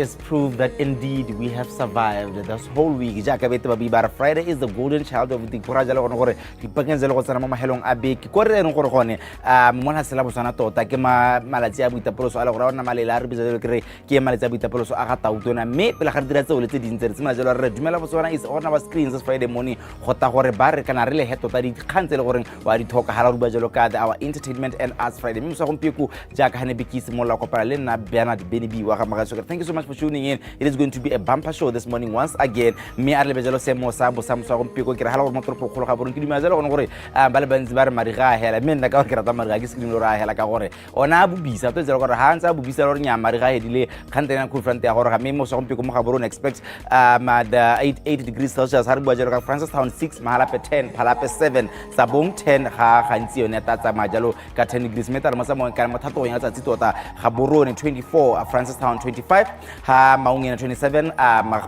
is proof that indeed we have survived this whole week. Friday is the golden child of the Kurajalo Gore, the Pagans Mahelong Abik, Korean Korone, Mona Selabosana Tota, Kema Malazia with the Poloso Alorana Malar, Bizarre, Kiamazia with the Poloso Agata, Utuna, Me, Placadrazo, Dumela is on our screens this Friday morning. Hota Hore Bar can really head to the cancel or while you talk Harabajaloka, our entertainment and arts Friday. Musa Piku, Jack Hanebiki, Mola Coparalena, Bernard Benibi, Wakamagaso. Thank you so much for tuning in. It is going to be a bumper show this morning once again. Me Arbejalo Semo Sabo Samsung Pico Kiralo Motor Haburun Kimazelo on Gore, Balabanzbar Mariga, Hela, Menaka Maragis, Helakore, on Abu Bisa, Hands, Abu Bisa, Mariga, Delay, Cantana Kufrante, or Memo Som Pico Haburun expects the 80 degrees Celsius, Harbaja, Francistown 6, Mahalape 10, Palape 7, Sabong 10, Hansioneta, Majalo, 10 degrees meter, Masamo and Kamatato, Yatitota, Haburun 24, Francistown 25, Maungina 27,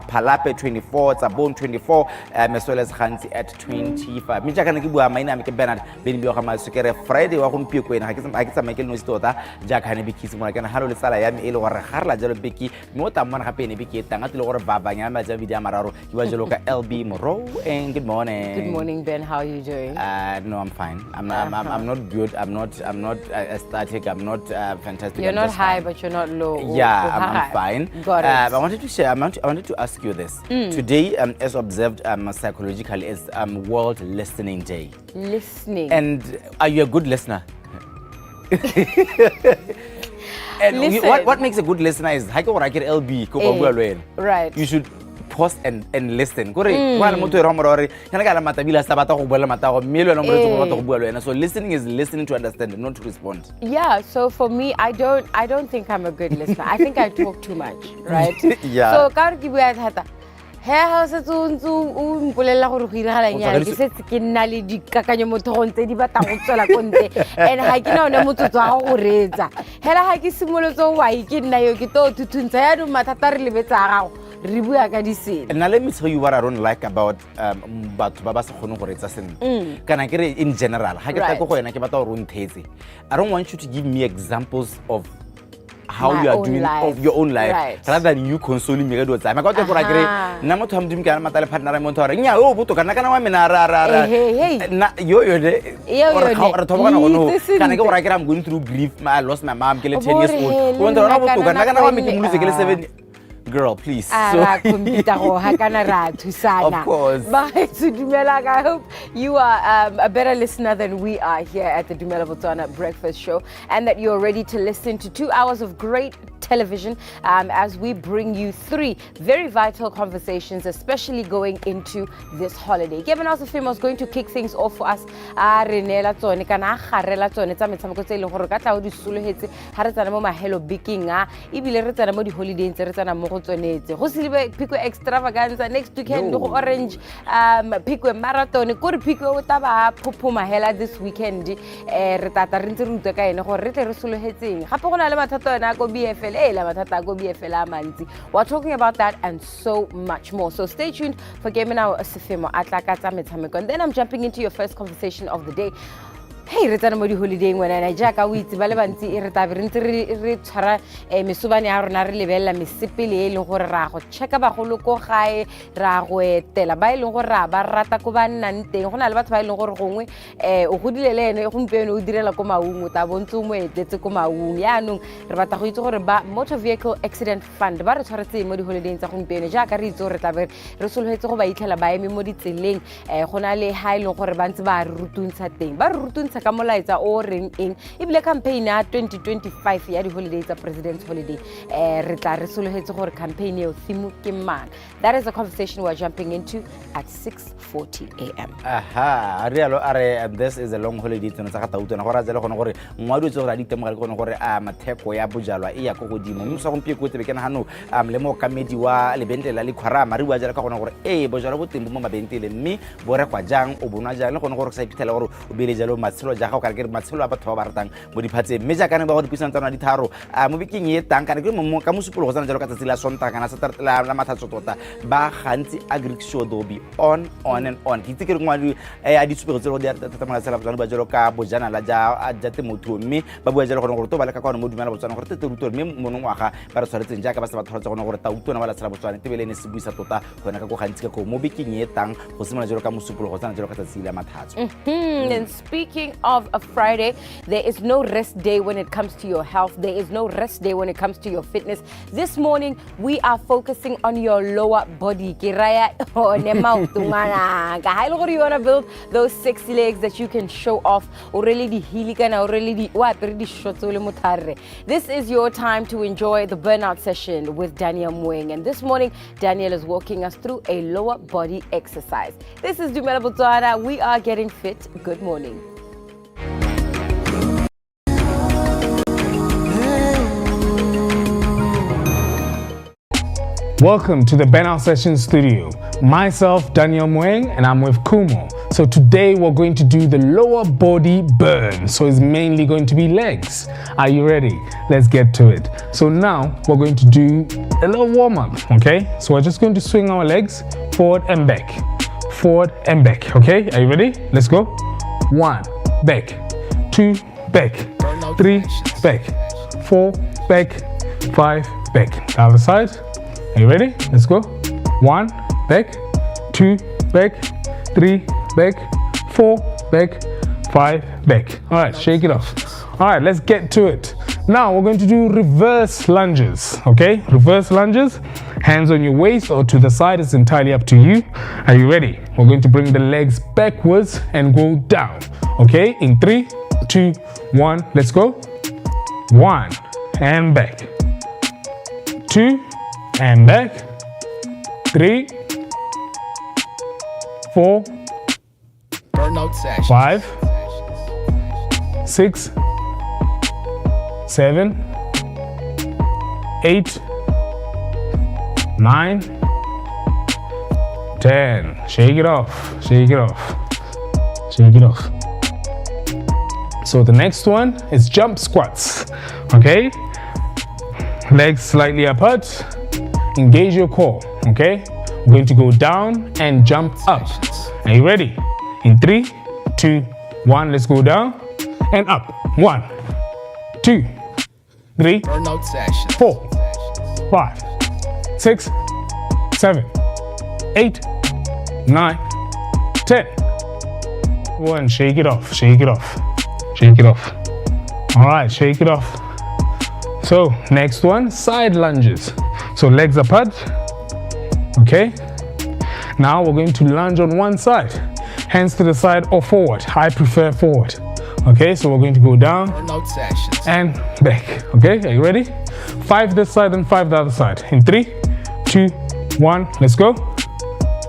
Palape 24, Sabon 24, Mesoles Hansi at 25. Michakan Kibu, my name is Bernard Benibio Hamasukere, Friday, or Pico, and I guess I make no stota, Jack Hanebiki, Monacan, Halo Salayam, Elo or Harla Jalobiki, Motaman Happy Nebiki, Tangatil or Babanyama, Javida Mararo, you are Jaloka LB Moro, and good morning. Good morning, Ben. How are you doing? No, I'm fine. I'm not good. I'm not ecstatic. I'm not fantastic. You're not high, but you're not low. Yeah, I'm fine. Got it. I wanted to share. I wanted to ask you this. Today, as observed psychologically, is World Listening Day. Listening. And are you a good listener? And what makes a good listener is LB. Right. You should pause and listen. So listening is listening to understand, not to respond. Yeah. So for me, I don't think I'm a good listener. I think I talk too much, right? Yeah. So and now let me tell you what I don't like about in general. I don't want you to give me examples of how you are doing of your own life, right, rather than you consoling me. I got to agree. Namoto hamdim kana matale partner montora. Nya oh buto kana kana wa minara. Na yo de. Or tobana ono. Kana go right I'm going through grief. I lost my mom 10 years old. Wonder na buto kana kana wa mikimulise 7. Girl, please. Of course. But I hope you are a better listener than we are here at the Botswana Breakfast Show, and that you're ready to listen to 2 hours of great television as we bring you 3 very vital conversations, especially going into this holiday. Kevin also was going to kick things off for us. Pikwe extravaganza next weekend, orange Pikwe marathon, kuri Pikwe utaba pupuma hela this weekend. Retata rintiruta ka ene gore re resoluhetseng. Gape go na le mathato na go BFL la mathata go BFL a mantsi. We're talking about that and so much more. So stay tuned for Game Now Sefemo Atlakatsa Metshameko. And then I'm jumping into your first conversation of the day. Hey, retana mo di holiday when I jaka o itse ba le bantsi e re ta re tshwara mesubane ya rona re lebella mesepele e leng gore ra go checka ba go loko gae ra go etela ba e leng gore ra ba rata go ba nna nteng go na le batho ba e leng gore gongwe o godile le ene go mpeno o direla go maungo ta bontse mo etetse go maungo ya nong re batla go itse gore ba motor vehicle accident fund ba re tshwaretse mo di holiday tsa go mpeno jaka re itse gore ta be re sologetse go ba itlhela ba eme mo ditseleng go na le ha e leng gore ba ntse ba rutuntsha teng ba rutuntsha ka molaetsa o reng eng ibile campaign ya 2025 ya di holidays tsa president's holiday re tla re sologetse gore campaign eo theme ke mang. That is a conversation we're jumping into at 6:40 a.m. This is a long holiday tsena tsa gata utona gore tsela gone gore ngwadi tso ra ditemo ga gore matheko ya bojalwa e ya go godimo mo sa gompie go tebe ke nagano le mo kamedi wa lebentela le khwarama re bua jela ka gone gore bojalwa bo tembo mo mabentele mme bo re kwa jang o bona jang le gone gore sa ipithela gore o bele jalo matshelo botshelo ja gago ka re matshelo a batho ba ba ratang mo diphatseng mme ja kana ba go dipuisana tsona di tharo mo bekeng e tang kana ke mo ka mosupolo go tsana jalo ka tsatsi la sontaga kana sa la mathatso tota ba gantsi agric show do be on and on ke itse ke re ngwana a di supego tse go di tata mala tsela botswana ba jalo ka bojana la ja temothuo mme ba bua jalo gore to ba le ka kwana mo dumela botswana gore te ruto mme monong wa ga ba re tshwaretseng ja ka ba se ba thotsa gona gore ta utona ba la tsela botswana tebele ne se buisa tota gona ka go gantsi ka go mo bekeng e tang go simana jalo ka mosupolo go tsana jalo ka tsatsi la mathatso. And speaking of a Friday, there is no rest day when it comes to your health. There is no rest day when it comes to your fitness. This morning, we are focusing on your lower body. Kiraya you want to build those sexy legs that you can show off. This is your time to enjoy the burnout session with Daniel Mweng. And this morning, Daniel is walking us through a lower body exercise. This is Dumela Botswana. We are getting fit. Good morning. Welcome to the Burnout Session Studio. Myself, Daniel Mweng, and I'm with Kumo. So today we're going to do the lower body burn. So it's mainly going to be legs. Are you ready? Let's get to it. So now we're going to do a little warm-up, okay? So we're just going to swing our legs forward and back. Forward and back, okay? Are you ready? Let's go. 1, back. 2, back. 3, back. 4, back. 5, back. The other side. Are you ready? Let's go. 1, back. 2, back. 3, back. 4, back. 5, back. All right, shake it off. All right, let's get to it. Now we're going to do reverse lunges, okay? Reverse lunges. Hands on your waist or to the side, it's entirely up to you. Are you ready? We're going to bring the legs backwards and go down, okay? In 3, 2, 1, let's go. 1, and back. 2, and back. 3, 4, 5, 6, 7, 8, 9, 10. Shake it off, shake it off, shake it off. So the next one is jump squats, okay? Legs slightly apart, engage your core, okay? We're going to go down and jump up. Are you ready? In 3, 2, 1, let's go down and up. 1, 2, 3, 4, 5, 6, 7, 8, 9, 10. 1, shake it off, shake it off, shake it off. All right, shake it off. So next one, side lunges. So legs apart, okay? Now we're going to lunge on one side. Hands to the side or forward. I prefer forward. Okay, so we're going to go down and back. Okay, are you ready? 5 this side and 5 the other side. In 3, 2, 1, let's go.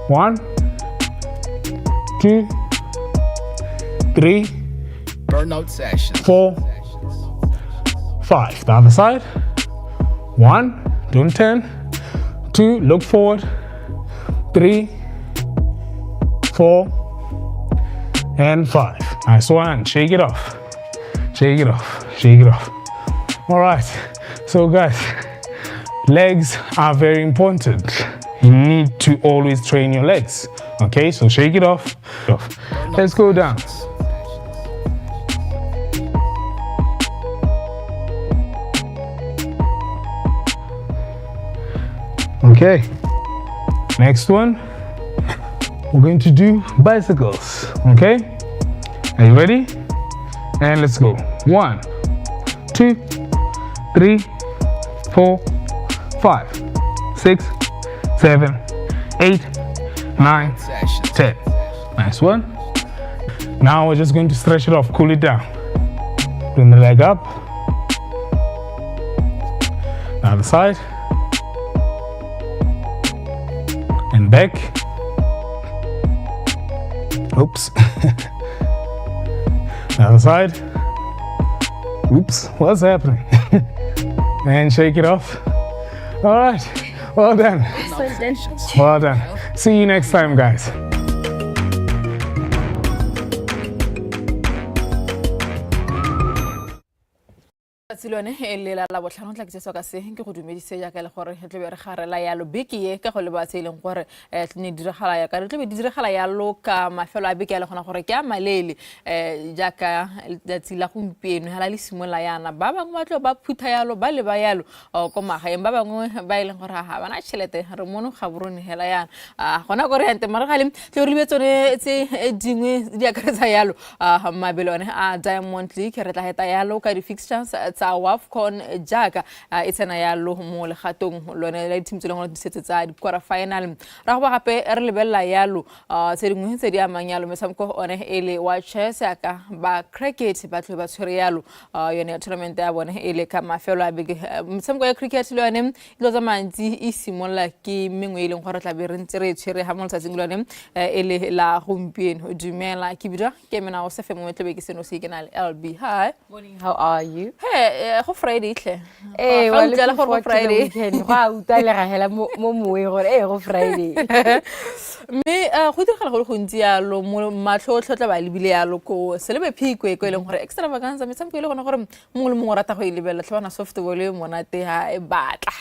1, 2, 3, 4, 5. The other side. 1, don't turn. 2, look forward. 3, 4, and 5. Nice one. Shake it off. Shake it off. Shake it off. All right. So guys, legs are very important. You need to always train your legs. Okay, so shake it off. Let's go down. Okay, next one, we're going to do bicycles, okay? Are you ready? And let's go. 1, 2, 3, 4, 5, 6, 7, 8, 9, 10. Nice one. Now we're just going to stretch it off, cool it down. Bring the leg up. The other side. And back. Oops. The other side. Oops, what's happening? And shake it off. All right, well done. Well done. See you next time, guys. letsatsi lone le la Labotlhano tla ke se ka se ke go dumedise ja ka le gore tle be re garela ya lo beke ye ka go le ba tseleng gore tle diragala ya ka tle be diragala ya lo ka mafelo a beke ya le gona gore ke a malele ja ka letsatsi la gompieno hala le simola yana ba bangwe ba tlo ba phutha yalo ba le ba yalo go magaeng ba bangwe ba ile gore ha bana tšhelete re mono ga borone hela yana gona gore ante mara gale tle re lebetsone tse dingwe di akaretsa yalo mabelone a Diamond League re tla heta yalo ka di fixtures tsa WAFCON jaaka e tsena yalo mo legatong lone la team tse lengwe di setse tsa di quarter final ra go gape re lebella yalo tse dingwe tse di amang yalo metshameko one ele wa chess aka ba cricket ba tle ba tshwere yalo yone tournament ya bone ele ka mafelo a bege metshameko ya cricket le yone ilo tsa mantsi e simolla ke mengwe ile gore tla be re ntse re tshwere ha mo letsatsing lone ele la gompieno dumela ke bidwa ke mena o se fe mo tle be ke seno se ke na le LB. Hi. Morning, how are you? Hey, go Friday tle. Eh, wa le go Friday. Ga uta le ga hela mo moe gore go Friday. Me go diragala go ntsi ya lo mo matlhotlho tla ba le bile ya lo ko selebe phikwe go ile gore extravaganza metshameko ile gona gore mongwe le mongwe rata go ile bela tlhwana softball e monate ha e batla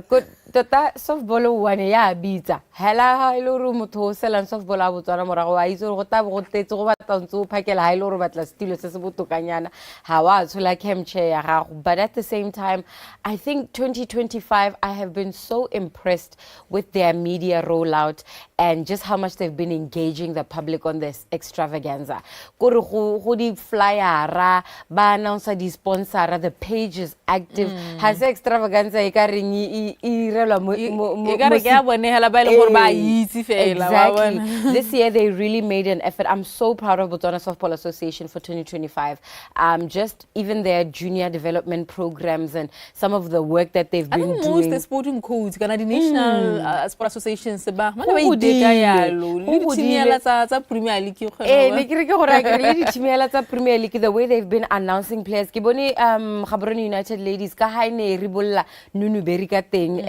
go tota softball one ya bitsa hela ha ile re motho o selang softball a Botswana morago wa itse go taba go tetse go batla ntse o phakela ha ile re batla stilo se se botokanyana ha wa tshola cam chair ya gago. But at the same time I think 2025 I have been so impressed with their media rollout and just how much they've been engaging the public on this extravaganza. Go di flyer ba announce di sponsor, the page is active. Has extravaganza e ka reng e relwa mo e ka re ke a bone hela ba ile gore ba itse fela ba bona. This year they really made an effort. I'm so proud of Botswana Softball Association for 2025. Just even their junior development programs and some of the work that they've been doing. Most the sporting codes kana di national sport associations ba mana ba ideka yalo le di timela tsa Premier League go ne ke re ke gore ke le di timela tsa Premier League the way they've been announcing players ke bone Gaborone United ladies ka ha ine re bolla Nunu Berry ka teng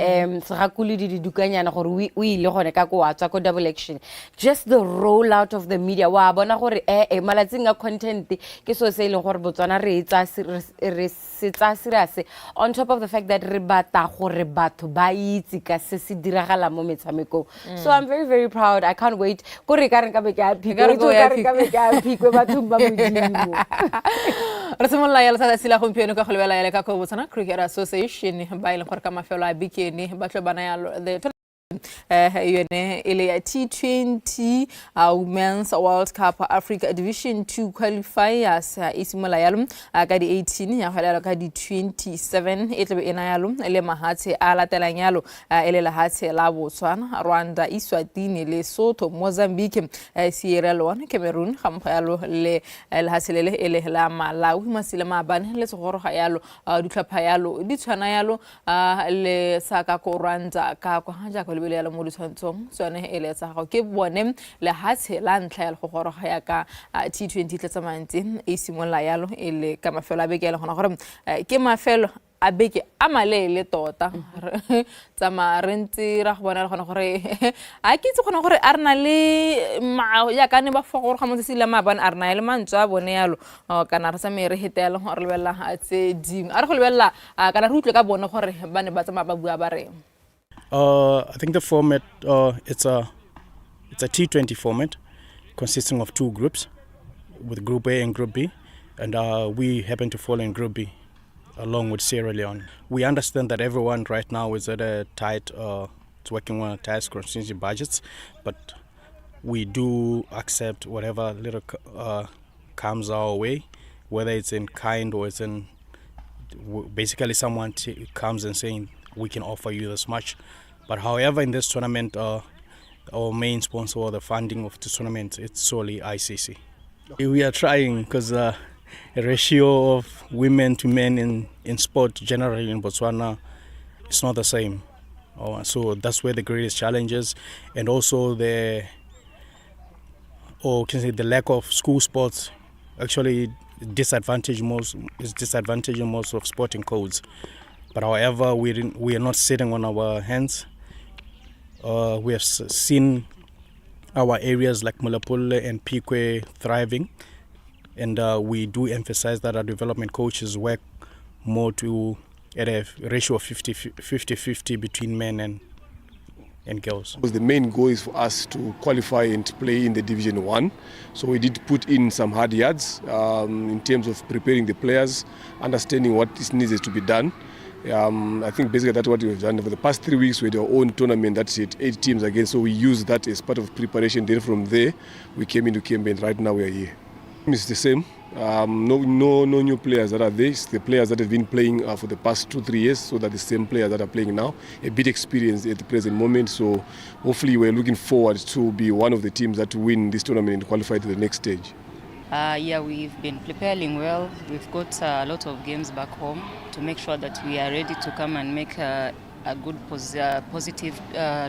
se ga kule di dukanyana gore o ile gone ka go tswa ko double action. Just the rollout of the media wa bona gore malatsing a content ke so se ile gore Botswana re setsa serious on top of the fact that re bata gore batho ba itse ka se se diragala mo metshamekong. So I'm very very proud. I can't wait gore ka re ka be ke a phikwe batho ba modimo. Re semolla ya letsa sila gompieno ka go lebela ya le ka go Botswana Cricket Association ba ile gore ka mafelo a bikene ba tlo bana ya the yone ile ya T20 Women's World Cup Africa Division 2 qualifiers isimola yalo ka di 18 ya golela ka di 27 e tlebe ena yalo le mahatshe a latelang yalo ele la hatse la Botswana, Rwanda, Eswatini, Lesotho, Mozambique, Sierra Leone, Cameroon ga mo yalo le haselele ele la Malawi masile mabane le tsogoro ga yalo ditlhopha yalo di tshwana yalo le saka ko Rwanda ka kwa ja go le yalo mo ditshwantsong tsone ele tsa go ke bone le hatshe la ntlha ya go goroga ya ka T20 tletsa mantsi e simolla yalo ele ka mafelo a beke ya le gona gore ke mafelo a beke a malele tota tsa marentsi ra go bona le gona gore a ke itse gona gore a rena le ya ka ne ba fogoro ga mo se le mabane a rena le mantswa a bone yalo kana re sa me re hetela go re lebella a tse ding a re go lebella kana re utlwe ka bone gore ba ne ba tsa ba bua ba re I think the format it's a T20 format consisting of two groups with Group A and Group B, and we happen to fall in Group B along with Sierra Leone. We understand that everyone right now is at a tight, it's working on a tight contingency budgets, but we do accept whatever little comes our way, whether it's in kind or it's in basically someone comes and saying we can offer you this much. But however, in this tournament, our main sponsor or the funding of the tournament, it's solely ICC. We are trying because a ratio of women to men in sport generally in Botswana is not the same. So that's where the greatest challenge is, and also the lack of school sports actually disadvantaging most of sporting codes. But however, we are not sitting on our hands. We have seen our areas like Mulapule and PHUKWI thriving, and we do emphasize that our development coaches work more to at a ratio of 50-50 between men and girls. The main goal is for us to qualify and play in the Division 1. So we did put in some hard yards in terms of preparing the players, understanding what is needed to be done. I think basically that's what we've done. For the past 3 weeks we had our own tournament that's it, 8 teams again. So we used that as part of preparation. Then from there we came into camp and right now we are here. It's the same. No new players that are there. It's the players that have been playing for the past 2-3 years, so that the same players that are playing now. A bit experienced at the present moment, so hopefully we're looking forward to be one of the teams that win this tournament and qualify to the next stage. Yeah, we've been preparing well. We've got a lot of games back home to make sure that we are ready to come and make a good positive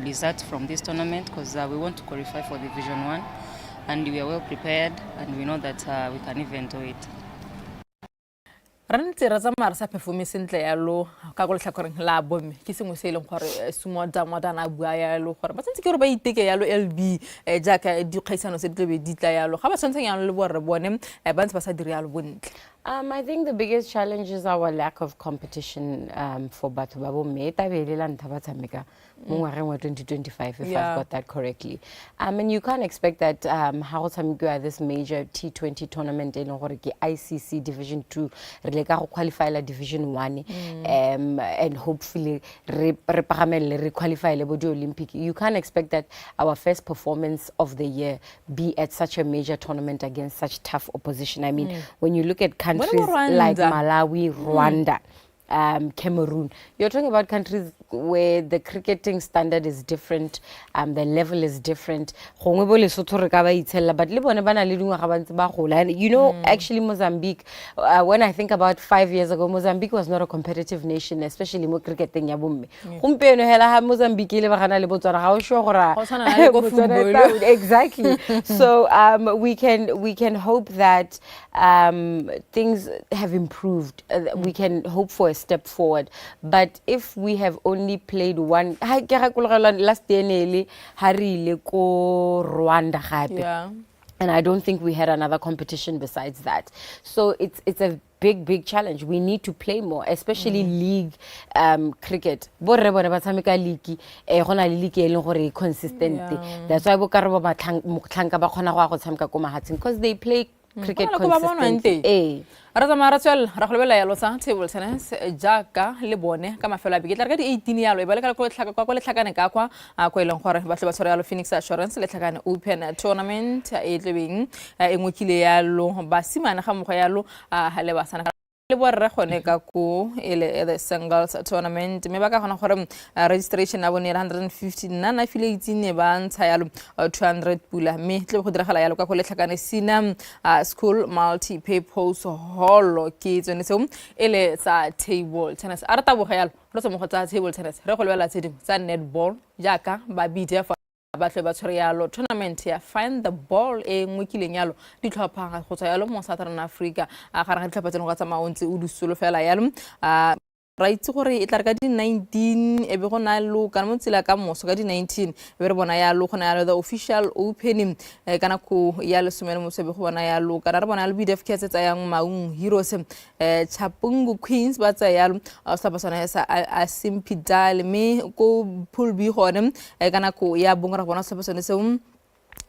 result from this tournament, because we want to qualify for Division 1. And we are well prepared, and we know that we can even do it. Ranti ra tsamaya re sa performe sentle yalo ka go letlhakoreng la bomme ke sengwe se ileng gore sumo dana bua yalo gore ba tsentse ke gore ba iteke yalo LB jaaka dikgaisano se ditlebe ditla yalo ga ba tshwantseng yalo le borre bone ba ntse ba sa dire yalo bontle. I think the biggest challenge is our lack of competition for batho ba bomme ta belela ntha ba tshameka mo ngwageng wa 2025 if I've got that correctly. And you can't expect that how tshamekwa this major T20 tournament in gore ke ICC Division 2 re ka go qualify la Division 1 and hopefully re pagamelle re qualify le bo Olympic. You can't expect that our first performance of the year be at such a major tournament against such tough opposition. I mean, when you look at countries like Malawi, Rwanda, Cameroon, you're talking about countries where the cricketing standard is different, the level is different. But you know, actually Mozambique, when I think about 5 years ago, Mozambique was not a competitive nation, especially mo cricketing. Mozambique exactly. So we can hope that things have improved. We can hope for a step forward. But if we have only played one, last year Rwanda, and I don't think we had another competition besides that. So it's a big challenge. We need to play more, especially league cricket. Consistent. That's why because they play cricket consistently. Ratsamaratshwell ra go lebela yalo tsa table tennis jaaka le bone ka mafelo a beke tla ka di 18 yalo e ba le ka go letlhakane ka kwa go ileng gore ba tle ba tshware yalo Phoenix Assurance letlhakane open tournament e tlebeng e ngwekile yalo ba simana ga mogwa yalo le ba sana le borre gone ka ko ele the singles tournament me ba ka gona gore registration a bone 150 nana affiliates ne ba ntsha yalo 200 pula me tle go diragala yalo ka go letlhakane sina school multi purpose hall ke tsone se ele sa table tennis a rata boga yalo lo se mo go tsa table tennis re go lebela tse dingwe tsa netball jaaka ba bidya batle ba tshwere yalo tournament ya find the ball e ngwekileng yalo di tlhopha go tsaya yalo mo Southern Africa a ga re tlhopha tseno go tsa maontse o dusolo fela yalo right gore e tla re ka di 19 e be go na lo ka mo tsela ka moso ka di 19 e be re bona yalo go na yalo the official opening kana ko ya le somele mo se be go bona yalo ka re bona le BDF ke tsa yang maung heroes Chapungu Queens ba tsa yalo sa ba sona sa Asimpidal me ko pool B gone kana ko ya bonga bona sa ba sona se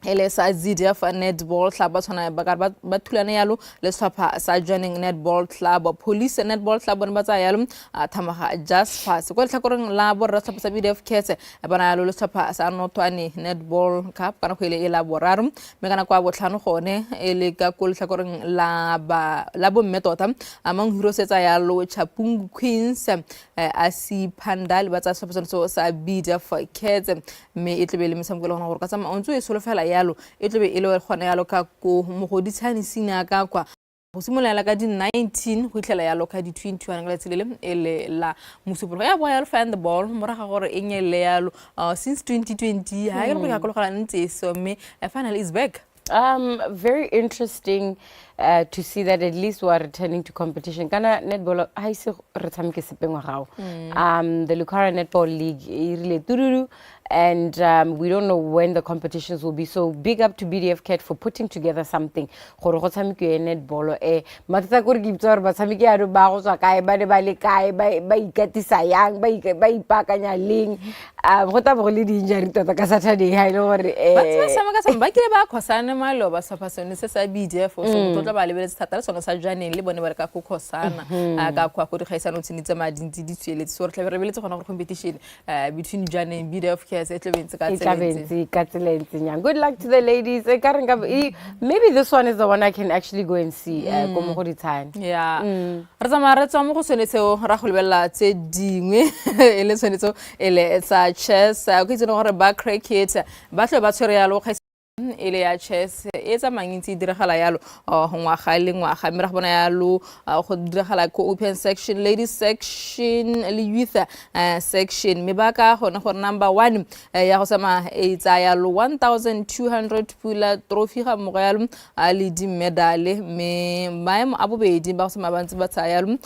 ele sa ZDF netball club ba tsona ba thulane yalo le swapha sa joining netball club police netball club ba tsa yalo thamaga just pass go tlhakoreng la borra swapha sa BDF ketse bana yalo le swapha sa notwane netball cup kana go ile e la boraro me kana kwa botlhano gone ele ka go tlhakoreng la bo metota among heroes tsa yalo Chapungu Queens Asipandal ba tsa swapha sa BDF ketse me e tlebele mesamgelo gona gore ka tsama ontso e solofela yalo e tlebe e le gona yalo ka ko mogoditshani sina ka kwa go simolela ka di 19 go itlela yalo ka di 21 ga tselele ele la musupolo ya boya find the ball moraga gore e nyele yalo since 2020 ha e re ka kologala ntse so me finally is back. Very interesting to see that at least we are returning to competition. Kana netball I se re tshameke sepengwa gago. The Lucara Netball League e rile tururu and we don't know when the competitions will be. So big up to BDF Cat for putting together something. Gore go tshamekiwe netball matata gore ke itse gore batshameki a ba go tswa kae ba ne ba le kae ba ikatisa yang ba ipakanya leng go tla go le di-injury tota ka Saturday ha ile gore ba ke ba khosana malo ba sapasone se sa BDF so go tla ba lebeletse thata le sona sa janeng le bone ba re ka go khosana ka kwa go di gaisana o tsinitse madintsi di tsweletse so re tla re beletse gona go competition between janeng BDF Cats e tlebentse ka tselentse nyang. Good luck to the ladies. Maybe this one is the one I can actually go and see go mo go di time. Yeah. Re tsamaya re tswa mo go sonetseo ra go lebella tse dingwe e le sonetso ele sa chess go itse gore ba cricket ba tle ba tshwere yalo ele ya chess e tsa mangintsi diragala yalo ngwaga le ngwaga mme ra bona yalo go diragala ko open section, ladies section le youth section me ba ka gona gore number 1 ya go sama e tsa yalo 1200 pula trophy ga mo yalo le di medal me maemo a bobedi ba go sama bantsi ba tsa yalo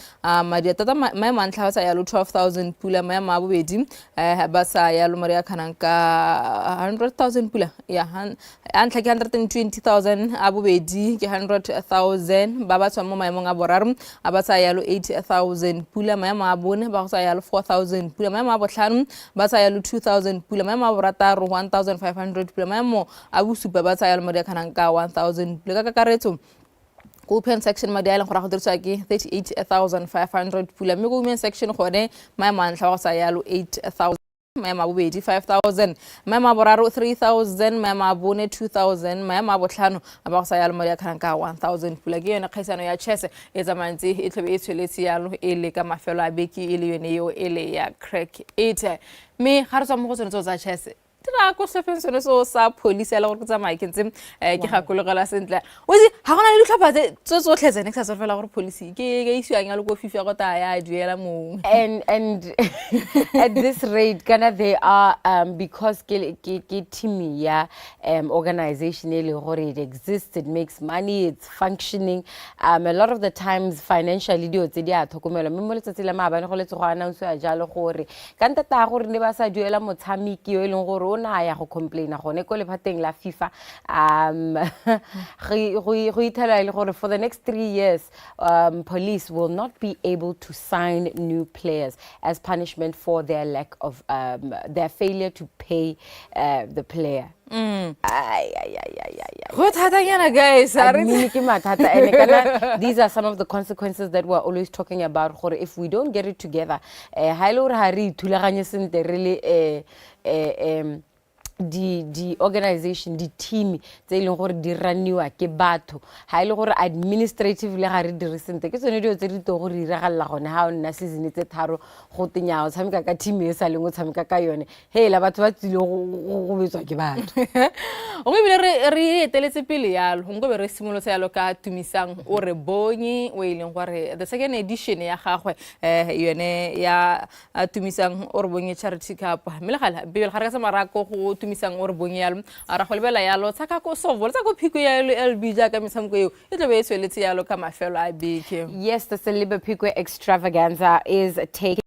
madi tata maemo a ntla ba tsa yalo 12000 pula maemo a bobedi ba sa yalo mari a khananka 100000 pula ya antla ke 120,000 a bobedi ke 100,000 ba ba tswa mo maemong a boraro a ba tsa yalo 80,000 pula maemo a bone ba go tsa yalo 4,000 pula maemo a botlhano ba tsa yalo 2,000 pula maemo a borataro 1,500 pula maemo a bosupa ba tsa yalo madi a khananka 1,000 pula ka kakaretso open section madi a leng gore go dirisiwa ke 38,500 pula mme go women section gone maemo a ntla go tsa yalo 8,000 maema bobedi 5,000 maema boraro 3,000 maema bone 2,000 maema botlhano ba go sa yalo madi a khanka 1,000 pula ke yone kgaisano ya chess e tsamantsi e tlhobe e tshweletse yalo e le ka mafelo a beki e le yone yo e le ya crack 8 me ga re tswa mo go tsone tsa chess tira go sefensone so sa police la gore ke tsamaya ke ntse ke gakologela sentle o di ha gona le ditlhopha tse tsotlhe tsene ke sa fela gore police ke isiwang ya le go FIFA go ta ya duela mo and at this rate kana they are because ke team ya organization le gore it exists, it makes money, it's functioning a lot of the times financially dio tse di a thokomela mme mo letsatsi la maabane go letse go announce ya jalo gore ka ntata gore ne ba sa duela motshameki yo e leng gore ona ya go complaina gone ko lephateng la FIFA go ithala ile gore for the next 3 years police will not be able to sign new players as punishment for their lack of their failure to pay the player. What happened, guys? These are some of the consequences that we're always talking about. If we don't get it together, the organization, the team tse ileng gore di raniwa ke batho ha ile gore administratively ga re di resente ke tsone dio tse di to go re iragalla gone ha ona season tse tharo go tenya o tshameka ka team e sa leng o tshameka ka yone hela batho ba tsile go betswa ke batho o go bile re eteletse pele yalo go be re simolotse yalo ka tumisang o re bonye o ileng gore the second edition ya gagwe yone ya tumisang o re bonye charity cup melegala bibele ga re ka sa marako go tumisang o re bonye yalo a ra go lebela yalo tsaka ko sovol tsaka phiko ya LB ja ka mesamko eo e tlobe e sweletse yalo ka mafelo a beke. Yes, the Celebrity Phukwi extravaganza is taking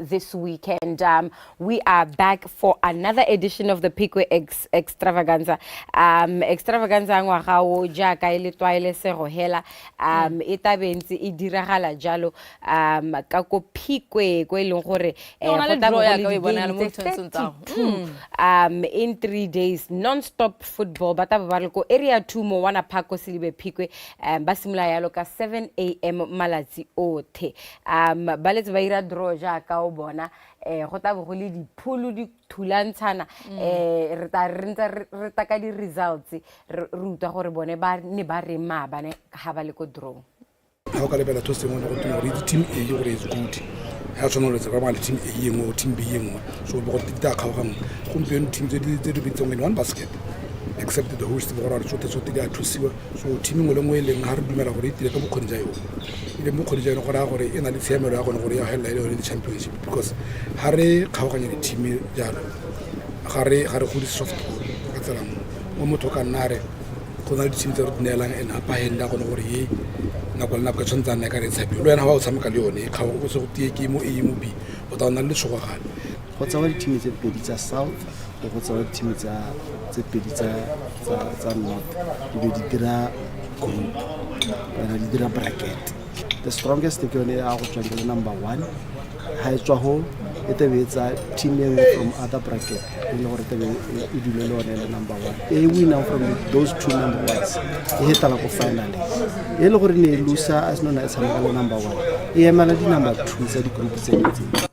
this weekend. We are back for another edition of the Phukwi extravaganza. Extravaganza ngwaga o jaaka ile twaile se go hela e tabentse e diragala jalo ka ko Phukwi go ileng gore in 3 days non-stop football bata ba re ko area 2 mo wana park o Celebrity Phukwi ba simula yalo ka 7 AM malatsi othe ba letse ba ira draw ka o bona go tabo go le diphulu di thulantshana re ta ka di results re utlwa gore bone ba ne ba re mabane ga ba le ko draw ha o ka lebela to sengwe go tuma re team e le gore is good ha tsona le tsaba le team e yengwe team B yengwe so bo go tita kgaogang gompieno team tse di bitsong in one basket except the host go ra tsote di a thusiwa so team ngwe le ngwe le nga re dumela gore itile ka bokgoni ja yo ile mo kgoni ja yo gore e na le tshiamelo ya gone gore ya hela ile le championship because ha re kgaoganya di team jalo ga re go di soft ka tsela mo motho ka nare go na le team tse re dinelang en apa henda gone gore ye nako le nako tshwantsana ka re tshapi le wena ha o tshameka le yone ga o se go tie ke mo e mo B o ta ona le tshogagana go tsawa di team tse pedi tsa South go tswa team tse pedi tsa North di be di dira group kana di dira bracket. The strongest ke yone ya go tswa ke number 1 ha e tswa ho e tebetsa team from other bracket le gore tebe e dule le one number 1 e winner from those two number ones e hetala go final e le gore ne loser as no na e tshameka le number 1 e emela di number 2 tsa di group tse tse.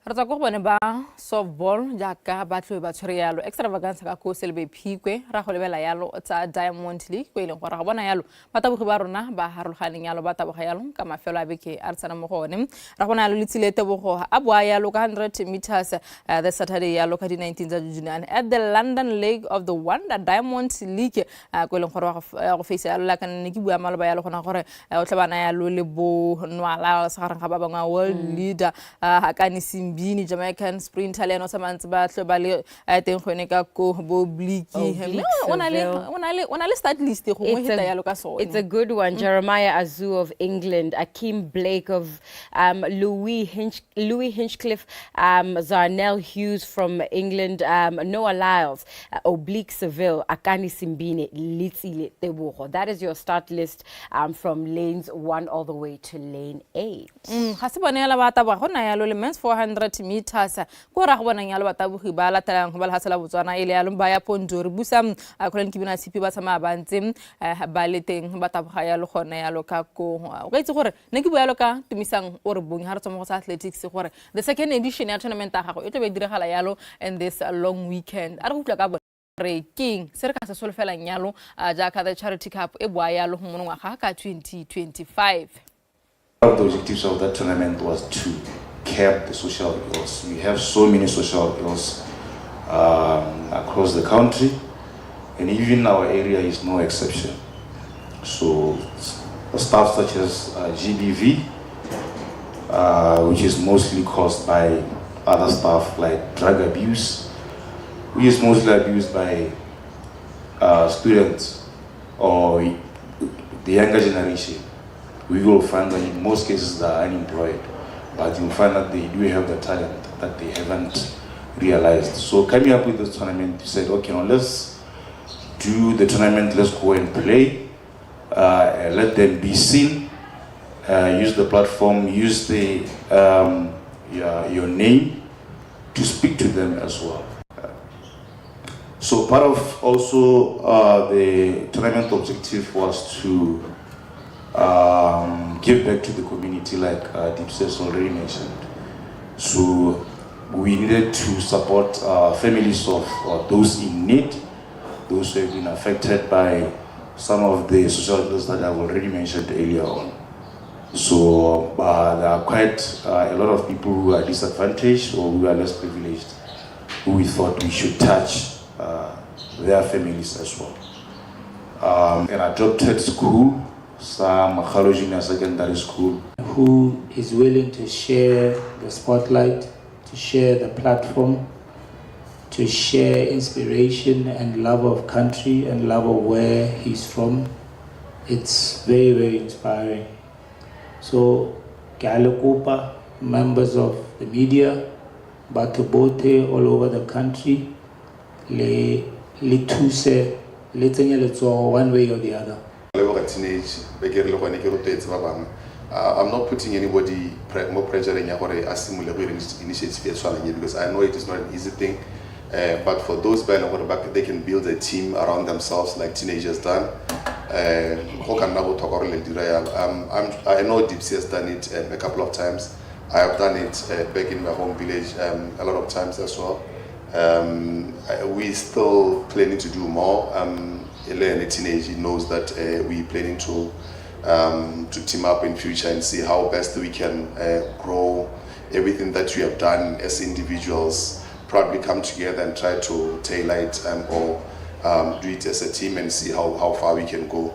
Re tsa go bone ba softball jaaka ba tlhoe ba tshwere yalo extravaganza ka ko selebe phikwe ra go lebela yalo tsa Diamond League go ileng gore ga bona yalo ba tabogi ba rona ba harologaneng yalo ba taboga yalo ka mafelo a beke a tsana mo gone ra bona yalo letsilete bogo a boa yalo ka 100 meters the Saturday yalo ka di 19 tsa June at the London leg of the Wonder Diamond League go ileng gore go face yalo la kana ke bua malo ba yalo gona gore o tlabana yalo le bo nwala sa gareng ga ba bangwa world leader akani Bini Jamaican sprinter le no samantse ba tlo ba le teng gone ka ko bo bliki ona le start list go mo hita ya lo ka sone. It's a good one. Jeremiah Azu of England, Akeem Blake of Louis Hinchcliffe, Zarnell Hughes from England, Noah Lyles, Oblique Seville, Akani Simbine, Litsile Tebogo. That is your start list from lanes 1 all the way to lane 8. Hasibonela ba taba gona ya lo le men's 400 meters go ra go bona nyalo ba tabogi ba latelang go ba hasela Botswana ile ya lomba ya Pondori busa Colin Kibina Sipi ba tsama ba ntse ba leteng ba taboga ya lo gona ya lo ka ko go itse gore ne ke bua lo ka tumisang o re bong ha re tsamo go sa athletics gore the second edition ya tournament ya gago e tlo be diragala yalo and this long weekend a re go tla ka re king se re ka se solofela nyalo jaaka the Charity Cup e bua yalo mo ngwaga ka 2025. One of the objectives of that tournament was to curb the social ills. We have so many social ills across the country, and even our area is no exception. So stuff such as GBV, which is mostly caused by other stuff like drug abuse, which is mostly abused by students or the younger generation. We will find that in most cases they are unemployed, but you'll find that they do have the talent that they haven't realized. So coming up with this tournament, we said, okay, now let's do the tournament, let's go and play, let them be seen, use the platform, use the your name to speak to them as well. So part of also the tournament objective was to give back to the community, like Dipses already mentioned. So we needed to support families of those in need, those who have been affected by some of the social ills that I've already mentioned earlier on. So there are quite a lot of people who are disadvantaged or who are less privileged, who we thought we should touch their families as well. An adopted school, some Junior Secondary School, who is willing to share the spotlight, to share the platform, to share inspiration and love of country and love of where he's from. It's very, very inspiring. So, Galakopa, members of the media, Batobote all over the country, le tuse, le tsenye letsogo one way or the other. I'm not putting anybody more pressure in initiative because I know it is not an easy thing. But for those back, they can build a team around themselves like teenagers done. I know Dipsy has done it a couple of times. I have done it back in my home village a lot of times as well. We're still planning to do more. Elaine, a teenager, knows that we're planning to team up in future and see how best we can grow everything that we have done as individuals, probably come together and try to tailor it or do it as a team and see how far we can go.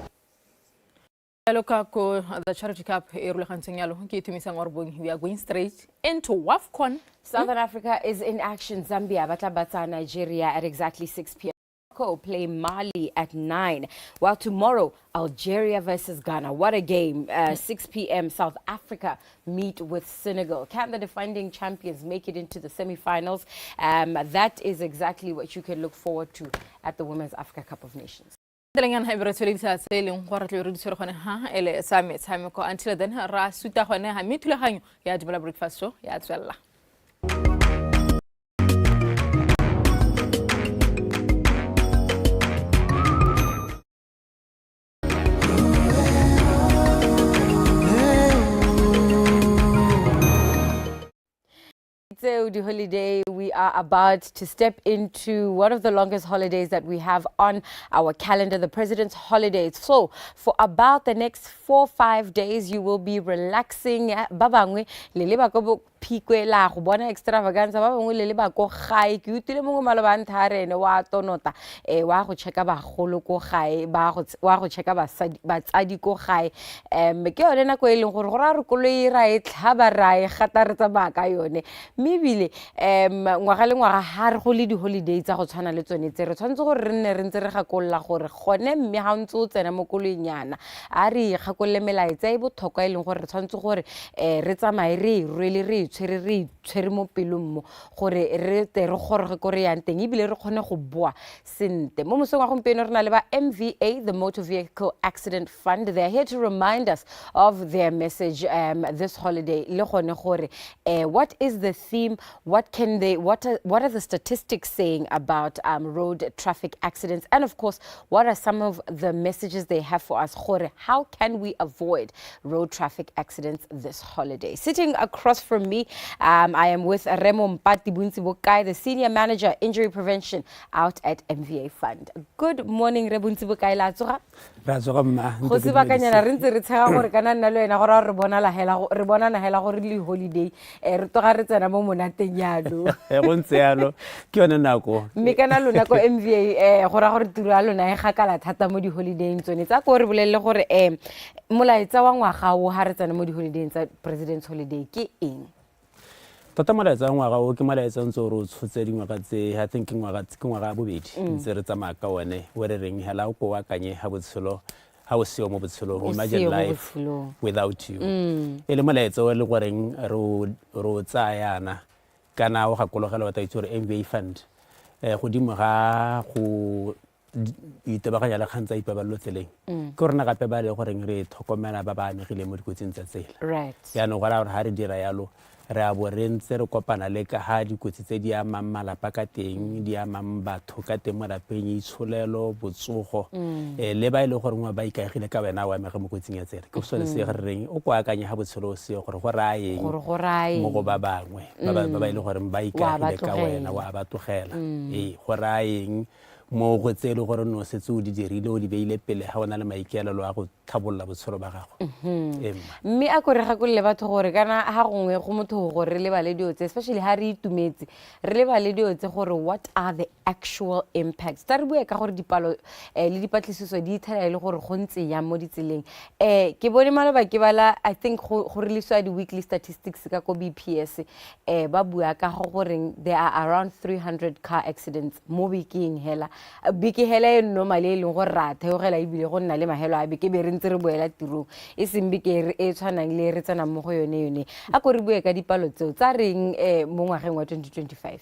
The Charity Cup, we are going straight into WAFCON. Southern Africa is in action. Zambia, Batabata, Nigeria at exactly 6 p.m. Morocco play Mali at 9. While tomorrow, Algeria versus Ghana. What a game. 6 p.m. South Africa meet with Senegal. Can the defending champions make it into the semi-finals? That is exactly what you can look forward to at the Women's Africa Cup of Nations. Until then, ra suta khone ha mitulaganyo ya Dumela Breakfast Show ya tswella. So the holiday, we are about to step into one of the longest holidays that we have on our calendar, the President's holidays. So for about the next 4-5 days, you will be relaxing. Babangwe lele ko phikwe la go bona extravaganza ba bangwe lele ba ko gae ke utile mongwe maloba ntharene wa tonota wa go checka bagolo ko gae wa go checka batsadi ko gae ke yone nako e leng gore go ra re koloi ra e tlhaba ra e gata re tsamaya ka yone mebile ngwaga le ngwaga ha re go le di holidays tsa go tshwana le tsone tse re tshwantse gore re nne re ntse re gakolla gore gone mme ha ntse o tsena mo koloinyana a re gakolle melaetsa e botlhokwa e leng gore re tshwantse gore re tsamaye re rwele re tshwere mo pelong mo gore re te re gore go re yang teng ebile re kgone go boa sente mo mosong wa gompieno re na le ba MVA, the Motor Vehicle Accident Fund. They are here to remind us of their message this holiday. Le gone gore what is the theme, what are the statistics saying about road traffic accidents, and of course what are some of the messages they have for us gore how can we avoid road traffic accidents this holiday. Sitting across from me, I am with Remo Mpati Buntsibokai, the Senior Manager, Injury Prevention out at MVA Fund. Good morning, Rebuntsibokai la tsoga. Ra tsoga mma. Go se bakanyana re ntse re tshega gore kana nna le wena gore re bona na hela gore le holiday re toga re tsena mo monateng yalo. Go ntse yalo ke yone nako. Mme kana lona ko MVA gore tiro ya lona e gakala thata mo di holiday tsone tsa go re bolelle gore molaetsa wa ngwaga o ha re tsena mo di holiday tsa President's holiday ke eng? Tota molaetsa wa ngwaga o ke molaetsa ntse o re tshotse dingwaga tse I think ngwaga bobedi ntse re tsamaya ka one o re reng hela o go akanye ha botshelo ha o seo mo botshelo imagine life without you ele molaetsa o le goreng ro tsayana kana o gakologela wa taitse gore MVA Fund godimo ga go itebaganya le khantsa ipaballo tseleng ke gore na gape ba le goreng re tlhokomela ba ba amegile mo dikotsing tsa tsela ya no gara gore ha re dira yalo re a bo re ntse re kopana le ka ha dikotsi tse di amang malapa ka teng di amang batho ka teng mo lapeng itsholelo botsogo le ba ile gore ngwa ba ikaegile ka wena wa amega mo kotsing ya tsela ke sone se re reng o kwa akanya ha botshelo se gore go raeng mo go ba bangwe ba ile gore ba ikaegile ka wena wa ba tlogela go raeng mo go tsele gore no setse o di dirile o di beile pele ha ona le maikeelelo a go tlhabolla botshelo ba gago mme a gore ga go le batho gore kana ha gongwe go motho gore re le ba le diotse especially ha re itumetse re le ba le diotse gore what are the actual impacts ta re bua ka gore dipalo le dipatlisiso di ithela ile gore go ntse ya mo ditseleng ke bone maloba ke bala I think go release di weekly statistics ka ko BPS ba bua ka gore there are around 300 car accidents mo weekeng hela biki hela normally le go rata go gela ibile go nna le mahelo a beke be re ntse re boela tirong e seng beke e tshwanang le re tsena mo go yone a go re bue ka dipalo tseo tsa reng mo ngwageng wa 2025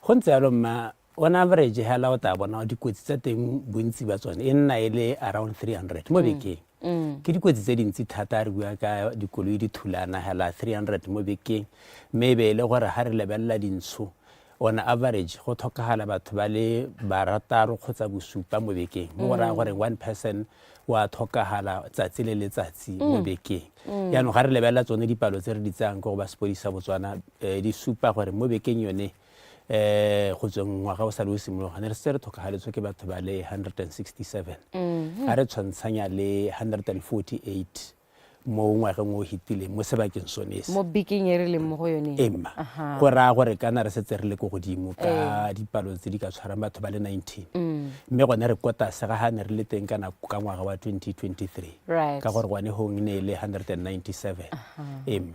go ntse yalo mma on average hela o ta bona dikotsi tsa teng bontsi ba tsone e nna ile around 300 mo bekeng ke dikotsi tse dintsi thata re bua ka dikoloi di thulana hela 300 mo bekeng maybe le gore ha re lebella dintsho on average go tlhokagala batho ba le barataro kgotsa bosupa mo bekeng mo ra gore one person wa tlhokagala tsatsi le letsatsi mo bekeng ya no ga re lebella tsone dipalo tse re di tsang go ba sepodisa Botswana di supa gore mo bekeng yone go tseng ngwaga o sa le o simologa ne re se re tlhokagaletswe ke batho ba le 167 ga re tshwantshanya le 148 mo ngwageng o hitile mo sebakeng sonese mo bekeng re le mo go yone go ra gore kana re setse re le go godimo ka dipalo tse di ka tshwarang batho ba le 19 mme gone re kota se ga ne re le teng kana ka ngwaga wa 2023 ka gore gone ho ne le 197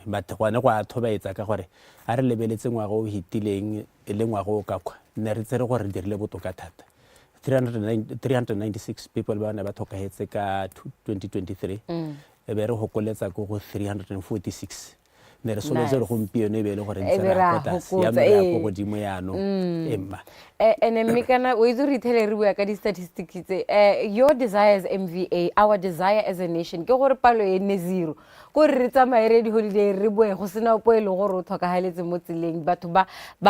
batho gone go a thobaetsa ka gore a re lebeletse ngwaga o hitileng le ngwaga o ka kwa ne re tsere gore re dirile botoka thata 396 people ba ne ba thokahetse ka 2023 e be re hokoletsa go 346 ne re soletse re gompieno e be le gore ntse ra kota ya me ya go godimo yano emma ene mikana o itse re ithele re bua ka di statistics tse your desire as MVA, our desire as a nation ke gore palo e ne zero go re tsamaye re di holiday re boe go sena po e le gore o tlhokahaletse mo tseleng batho ba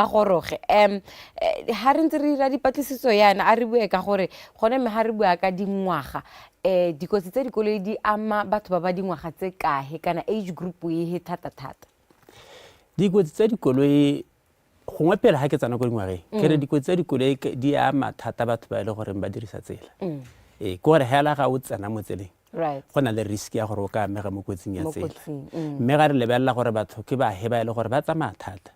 goroge ha re ntse re ra dipatlisiso yana a re bue ka gore gone me ha re bua ka dingwaga dikotsi tse dikoloi di ama batho ba dingwaga tse kae kana age group e he thata dikotsi tse dikoloi gongwe pele ha ke tsana go dingwageng ke re dikotsi tse dikoloi di ama thata batho ba ile gore ba dirisa tsela ke gore hela ga o tsena mo tseleng go na le risk ya gore o ka amega mo kotsing ya tsela mme ga re lebelela gore batho ke ba heba ile gore ba tsamaya thata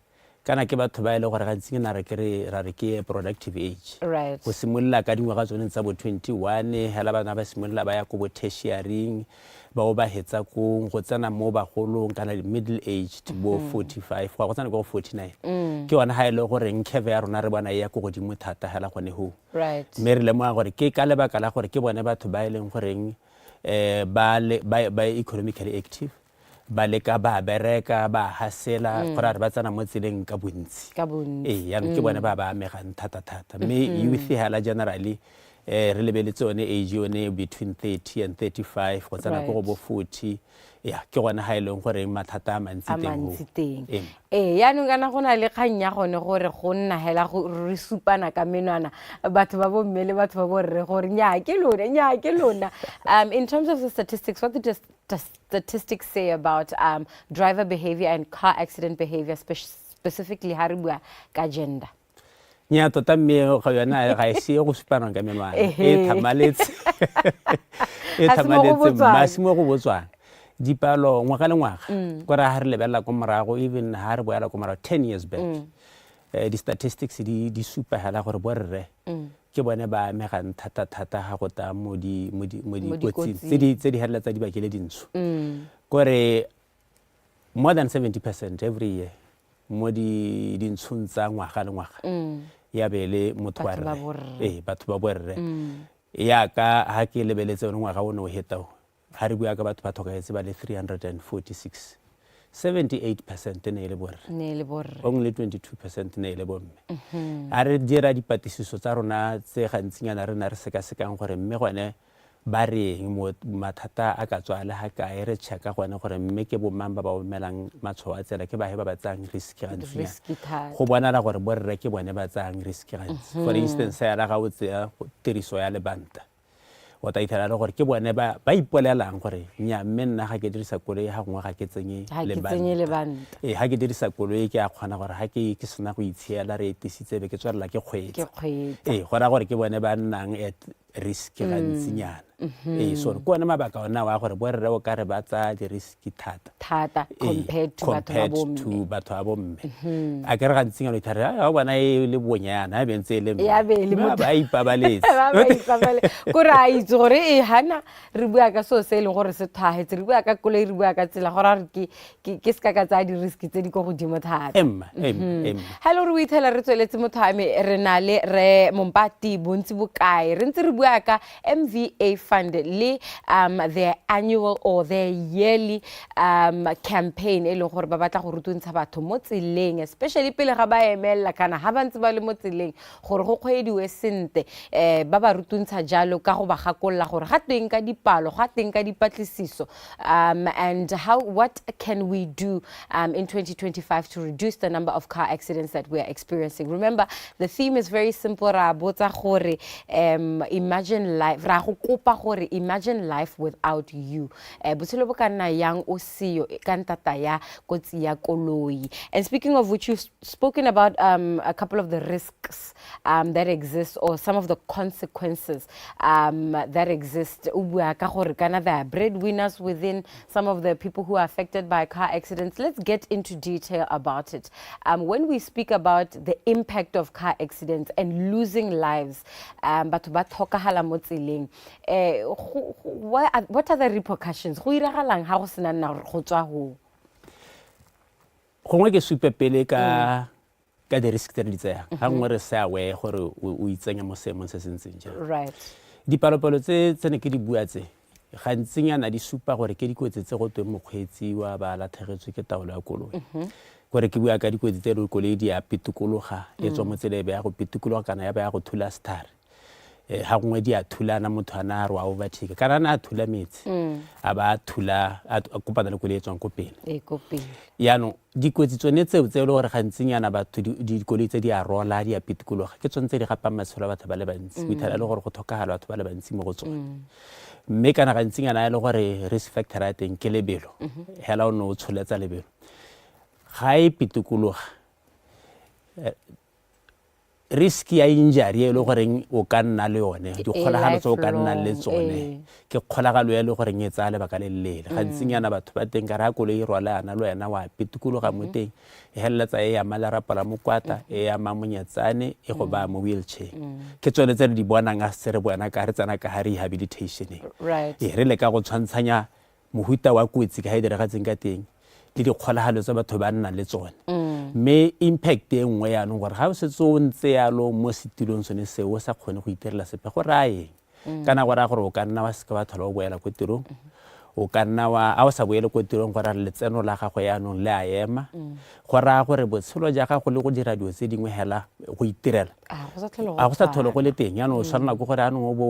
kana ke batho ba ile gore gantsi ke na re ke productive age go simolola ka dingwaga tsone tsa bo 21 hela bana ba simolola ba ya go bo tertiary ba o ba hetsa go tsena mo bagolong kana middle aged bo 45 go tsena go 49 ke wona ha ile gore nkeve ya rona re bona ya go godimo thata hela gone ho mme re lemoga gore ke ka lebaka la gore ke bone batho ba ileng goreng ba economically active ba leka ba bereka ba hasela gore re ba tsana mo tseleng ka bontsi ya ke bone ba amegang thata mme youth hela generally re lebeletse one age yone between 30 and 35 go tsana go bo 40 ya ke gona ha ile gore mathata a mantsi teng ya no kana gona le kganya gone gore go nna hela go re supana ka menwana batho ba bo mmele batho ba bo re gore nya ke lona in terms of the statistics, what the statistics say about driver behavior and car accident behavior specifically ha re bua ka gender? Nya tota mme ga yona ga se go supana ka menwana thamaletse masimo go botswana dipalo ngwaga le ngwaga go ra ha re lebella go morago even ha re boela go morago 10 years back di statistics di supa hala gore borre ke bone ba amegang thata ga go ta mo di kotsing tse di heletsa di bakele dintsho gore more than 70% every year mo di dintshong tsa ngwaga le ngwaga ya bele motho wa re batho ba borre ya ka ha ke lebeletse ngwaga o no hetao ha re bua ka batho ba thokahetse ba le 346 78% ne le borre only 22% ne le bomme a re dira dipatisiso tsa rona tse gantsinyana re na re seka-sekang gore mme gone ba reng mo mathata a ka tswa le ha ka re checka gone gore mme ke bo mang ba ba omelang matshwao a tsela ke ba he ba tsang risk gantsi go bona la gore borre ke bone ba tsang risk gantsi for instance ya la ga o tsaya tiriso ya lebanta o ta ithala gore ke bone ba ipolelang gore nya mme nna ga ke dirisa koloi ha gongwe ga ke tsenye lebanta ha ke dirisa koloi ke a kgona gore ha ke sena go itshiela re tisitse be ke tswela ke kgwetsa gora gore ke bone ba nnang at risk gantsinyana so ko na mabaka ona wa gore borre o ka re ba tsa di risk thata compared to batho ba bomme a ke re gantsinyana o ithara ya bona e le bonyana be ntse le ba ipabaletse ko ra itse gore e hana re bua ka so se le gore se thahetse re bua ka koloi re bua ka tsela gore ke ska ka tsa di risk tse di go godimo thata hello re ithela re tsweletse motho a me re na le re mompati bontsi bokae re ntse re bua ka MVA fund le their annual or their yearly campaign e le gore ba batla go rutuntsha batho mo tseleng especially pele ga ba emela kana ha ba ntse ba le mo tseleng gore go kgwediwe sente ba ba rutuntsha jalo ka go ba gakolla gore ga teng ka dipalo ga teng ka dipatlisiso and what can we do in 2025 to reduce the number of car accidents that we are experiencing? Remember, the theme is very simple. Ra botsa gore imagine life ra go kopa gore imagine life without you. Botshelo bo ka nna yang o seo ka ntata ya kotsi ya koloi. And speaking of which, you've spoken about a couple of the risks that exist or some of the consequences that exist. Ubua ka gore kana there are breadwinners within some of the people who are affected by car accidents. Let's get into detail about it. When we speak about the impact of car accidents and losing lives, batho ba thokahala mo tseleng, what are the repercussions? Go iragalang ha go sena na go tswa ho? Gongwe ke supe pele ka ka di-risk tse re di tsayang ga nngwe re se aware gore o itsenya mo seemong se se ntseng jang right dipalopalo tse ne ke di bua tse gantsinyana di supa gore ke dikotsi tse go tweng mokgweetsi wa ba latlhegetswe ke taolo ya koloi gore ke bua ka dikotsi tse re koloi di a pitikologa e tswa mo tsela e be ya go pitikologa kana ya ba ya go thula stare ha gongwe di a thulana motho ana a re wa overtake kana na a thula metsi a ba a thula a kopana le koloi e tswang ko pele yaanong dikotsi tsone tseo tse e le gore gantsinyana batho dikoloi tse di a rola di a pitikologa ke tsone tse di gapang matshelo a batho ba le bantsi o ithala e le gore go tlhokagala batho ba le bantsi mo go tsone mme kana gantsinyana e le gore risk factor ya teng ke lebelo hela o ne o tsholetsa lebelo ga e pitikologa risk ya injury e le goreng o ka nna le yone dikgolagalo tse o ka nna le tsone ke kgolagalo ya le goreng e tsaya lebaka le lele gantsinyana batho ba teng ka re a koloi e rwala yana le wena wa pitikologa mo teng e heleletsa e ama lerapo la mokwata e ama monyatsane e go ba mo wheelchair ke tsone tse re di bonang a se re bona ka re tsena ka rehabilitation e re le ka go tshwantshanya mohuta wa kotsi ka ha e diragatseng ka teng le dikgolagalo tse batho ba nna le tsone mme impact e nngwe yaanong gore ga o setse o ntse yalo mo setilong sone seo o sa kgone go itirela sepe go rayeng kana go raya gore o ka nna wa seka wa tlhola o boela ko tirong o ka nna a o sa boele ko tirong go raya letseno la gago yaanong le a ema go raya gore botshelo ja gago le go dira dilo tse dingwe hela go itirela a go sa tlhole go le teng yaanong o tshwanela ke gore yaanong o bo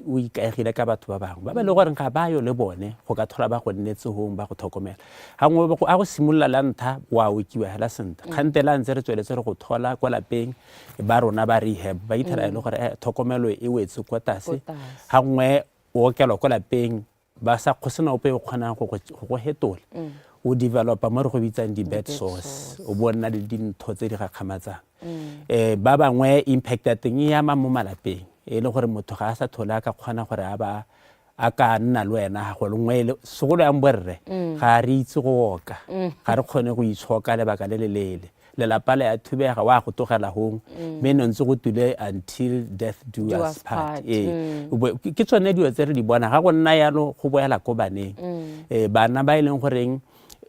o ikaegile ka batho ba bangwe ba ba le gore ga ba yo le bone go ka thola ba go nnetse hong ba go tlhokomela ga ngwe a go simolola la ntlha wa okiwa hela sentle kgante la ntse re tsweletse re go thola kwa lapeng ba rona ba rehab ba ithela e le gore tlhokomelo e wetse kwa tlase ga ngwe o okelwa kwa lapeng ba sa go sena ope o kgonang go hetola o developa mo re go bitsang di-bed source o bona le dintho tse di gakgamatsang ba bangwe impact ya teng e ama mo malapeng e le gore motho ga a sa tlhole a ka kgona gore a ka nna le wena go lengwe segolo yang borre ga re itse go oka ga re kgone go itshoka lebaka le lelele lelapa le a thubega wa go togela hong mme no ntse go tule until death do us part ke tsone dilo tse re di bona ga go nna yalo go boela ko baneng bana ba e leng goreng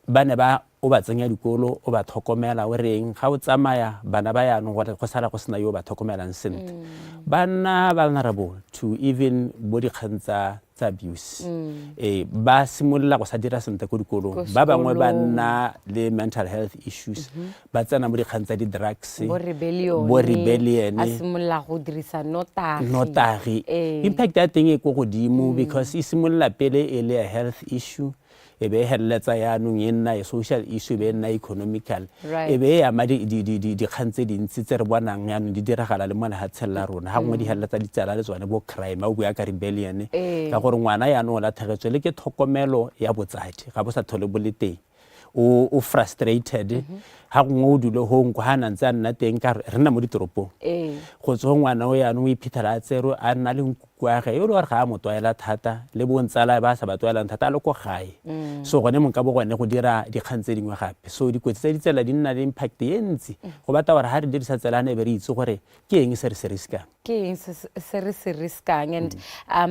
ba ne ba o ba tsenya dikolo o ba tlhokomela o reng ga o tsamaya bana ba yanong gore go sala go sena yo ba tlhokomelang sentle ba nna vulnerable to even bo dikgang tsa abuse ba simolola go sa dira sentle ko dikolong ba bangwe ba nna le mental health issues ba tsena mo dikgang tsa di-drugs bo rebellion a simolola go dirisa notagi impact ya teng e ko godimo because e simolola pele e le a health issue e be heleletsa yaanong e nna social issue e be nna economical e be ama dikgang tse dintsi tse re bonang yaanong di diragala le mo lehatsheng la rona ga ngwe di heleletsa ditsala le tsone bo crime a o bua ka rebellion ka gore ngwana yaanong o latlhegetswe le ke tlhokomelo ya botsadi ga bo sa tlhole bo le teng o frustrated ha ngwe o dule hong go hana ntse a nna teng ka re nna mo ditoropong go tswa ngwana o yaanong o iphithela a tsero a nna le nkukwage yo le gore ga a motwaela thata le bontsala ba sa batwaelang thata a le ko gae so gone monka bo gone go dira dikgang tse dingwe gape so dikotsi tse di tsela di nna le impact e ntsi go bata gore ha re dirisa tselane e be re itse gore ke eng se re se riskang and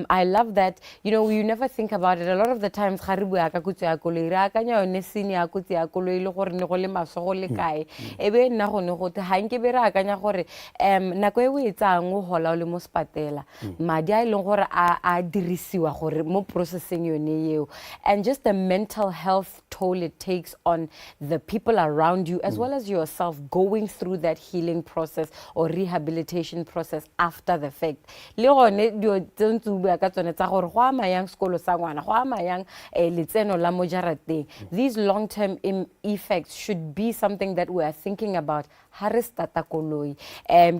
I love that you never think about it a lot of the times ga re bua ka kutse ya koloi re akanya yone sene ya kutse ya koloi le gore ne go le maswa go le kae e be nna gone go te ga nke be re akanya gore nako e o e tsang o hola o le mo spatela madi a ileng gore a dirisiwa gore mo processing yone yeo and just the mental health toll it takes on the people around you as well as yourself going through that healing process or rehabilitation process after the fact le gone dio tsentse o bua ka tsone tsa gore go ama yang sekolo sa ngwana go ama yang letseno la mo jarateng these long term effects should be something that we are thinking about ha re starta koloi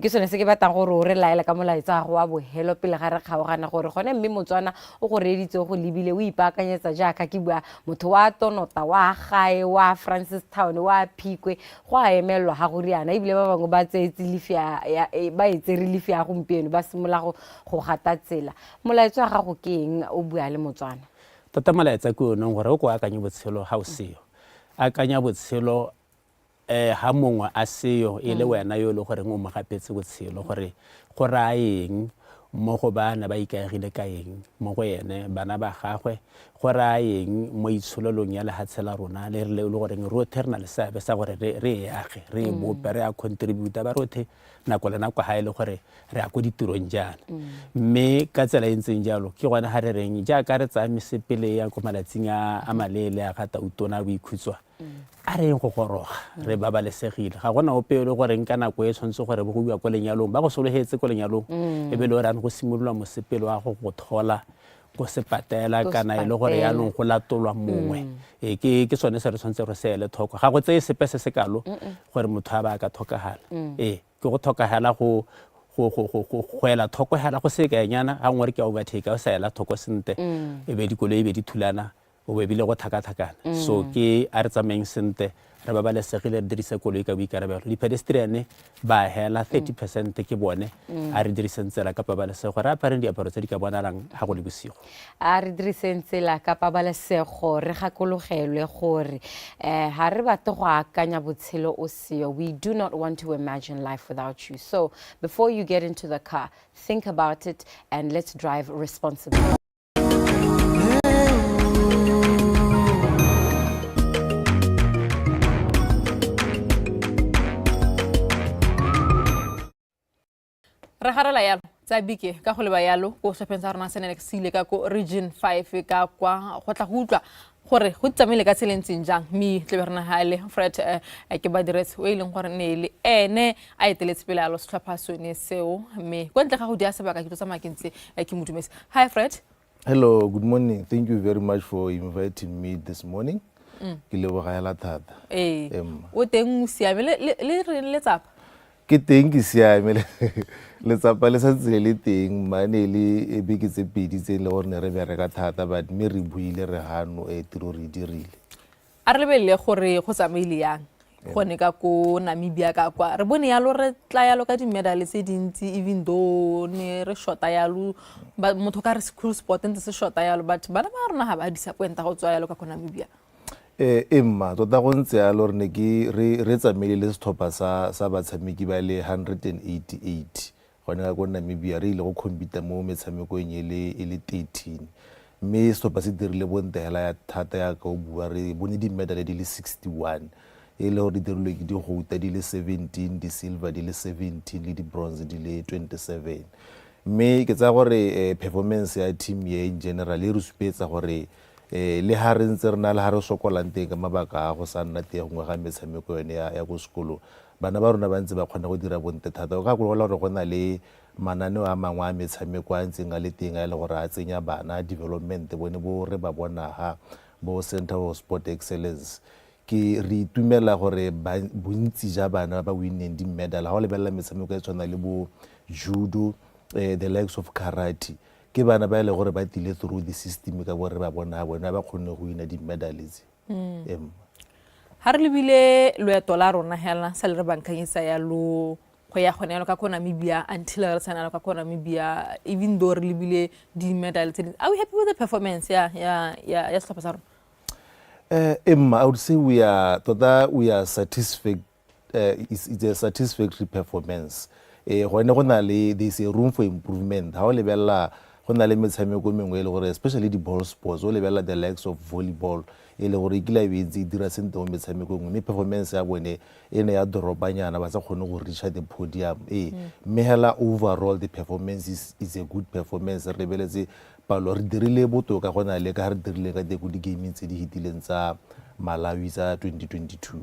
ke sone se ke batang gore o re laela ka molaetsa go wa bohelo pele ga re kgaogana gore gone mme Motswana o go reditse go lebile o ipaakanyetsa jaaka ke bua motho wa tonota wa gae wa Francis Town wa Phukwi go a emelwa ha go riana ebile ba bangwe ba tseetse lifia ba etse relief ya gompieno ba simola go gata tsela molaetsa wa gago ke eng o bua le Motswana tota molaetsa ke one gore o go akanya botshelo ha o seo akanya botshelo ha mongwe a seo e le wena yo le gore o mo gapetse botshelo gore go ra eng mo go bana ba ikaegile ka eng mo go ene bana ba gagwe go ra eng mo itshololong ya lehatshe la rona le le goreng rothe re na le seabe sa gore re age re bope re a contribute ba rothe nako le nako ha ile gore re a go ditirong jana mme ka tsela e ntseng jalo ke gona ha re reng jaaka re tsa mesepele ya go malatsing a malele a gata utona bo ikhutswa a re go goroga re babalesegile ga gona ope le gore nka nako e tshwantse gore bo go bua ko lenyalong ba go sologetse ko lenyalong e be le gore go simololwa mosepele wa go thola go se patela kana e le gore ya nong go latolwa mongwe ke sone se re tshwantse re se ele thoko ga go tseye sepe se sekalo gore motho a ba ka thokagala ke go thokagala go ela thoko hela go se ka nyana ga ngwe re ke overtake o sa ela thoko sente e be dikoloi e be di thulana o be bile go thakathakana so ke a re tsamayeng sente re babalesegile re dirisa koloi ka boikarabelo di-pedestrian ba hela 30% ke bone a re diriseng tsela ka pabalesego re apareng diaparo tse di ka bonalang ga go le bosigo a re diriseng tsela ka pabalesego re gakologelwe gore ha re batle go akanya botshelo o seo. We do not want to imagine life without you. So before you get into the car, think about it and let's drive responsibly. Re garela yalo tsa bike ka go leba yalo go sepheng sa rona senene se ile ka ko region 5 ka kwa go tla go utlwa gore go tsamaile ka tselentseng jang mi tle berna hale Fred ke ba diretse o ileng gore ne le ene a eteletse pele yalo setlhopha sone seo me go ntle ga go dia sebaka ke tsa makentse ke modumetse. Hi Fred. Hello, good morning. Thank you very much for inviting me this morning. Ke le bogela thata. O teng o siame le re tsapa ke teng ke siame le tsapa le sa tsile le teng mane le beke tse pedi tse le gore ne re bereka thata but me re buile re hano tiro re dirile a re lebelle gore go tsamaile yang gone ka ko Namibia ka kwa re bone yalo re tla yalo ka di medal tse dintsi even though ne re shota yalo ba motho ka re school sport ntse se shota yalo but bana ba rona ha ba disappoint go tswa yalo ka ko Namibia. Emma tota go ntse ya lore ne ke re tsamaile le sethopa sa batshameki ba le 188 gone ka go Namibia re ile go compete mo metshamekong e le 13 mme sethopa se dirile bontegela ya thata ya ka o bua re bone di medal di le 61 e le gore di dirilwe ke di gouta di le 17 di silver di le 17 le di bronze di le 27 mme ke tsa gore performance ya team ye in general e re supetsa gore le ha re ntse re na le ha re sokolang teng ka mabaka a go sa nna teng ngwe ga metshameko yone ya go sekolo bana ba rona ba ntse ba kgona go dira bonte thata ka go gore go na le mananeo a mangwe a metshameko a ntseng a le teng a le gore a tsenya bana development bone bo re ba bona ha bo Center of Sport Excellence ke re itumela gore bontsi ja bana ba winneng di medal ha o lebella metshameko e tshwana le bo judo the likes of karate ke bana ba ile gore ba tile through the system ka bore ba bona bona ba khone go ina di medals ha re lebile loeto la rona hela sa le re bankanyetsa ya lo go ya gone ka ko Namibia until re tsana ka ko Namibia even though re lebile di medals are we happy with the performance ya setlhopha sa rona? Emma, I would say we are satisfied. It's a satisfactory performance. When there's a room for improvement. How lebella go na le metshameko mengwe le gore especially the ball sports o lebella the likes of volleyball e le gore ikila be itse dira sente mo metshameko mme performance ya bone ene ya dorobanyana ba sa kgone go reach the podium mme hela overall the performance is a good performance re beletse palo re dirile botoka gona le ka re dirile ka di game tse di hitileng tsa Malawi tsa 2022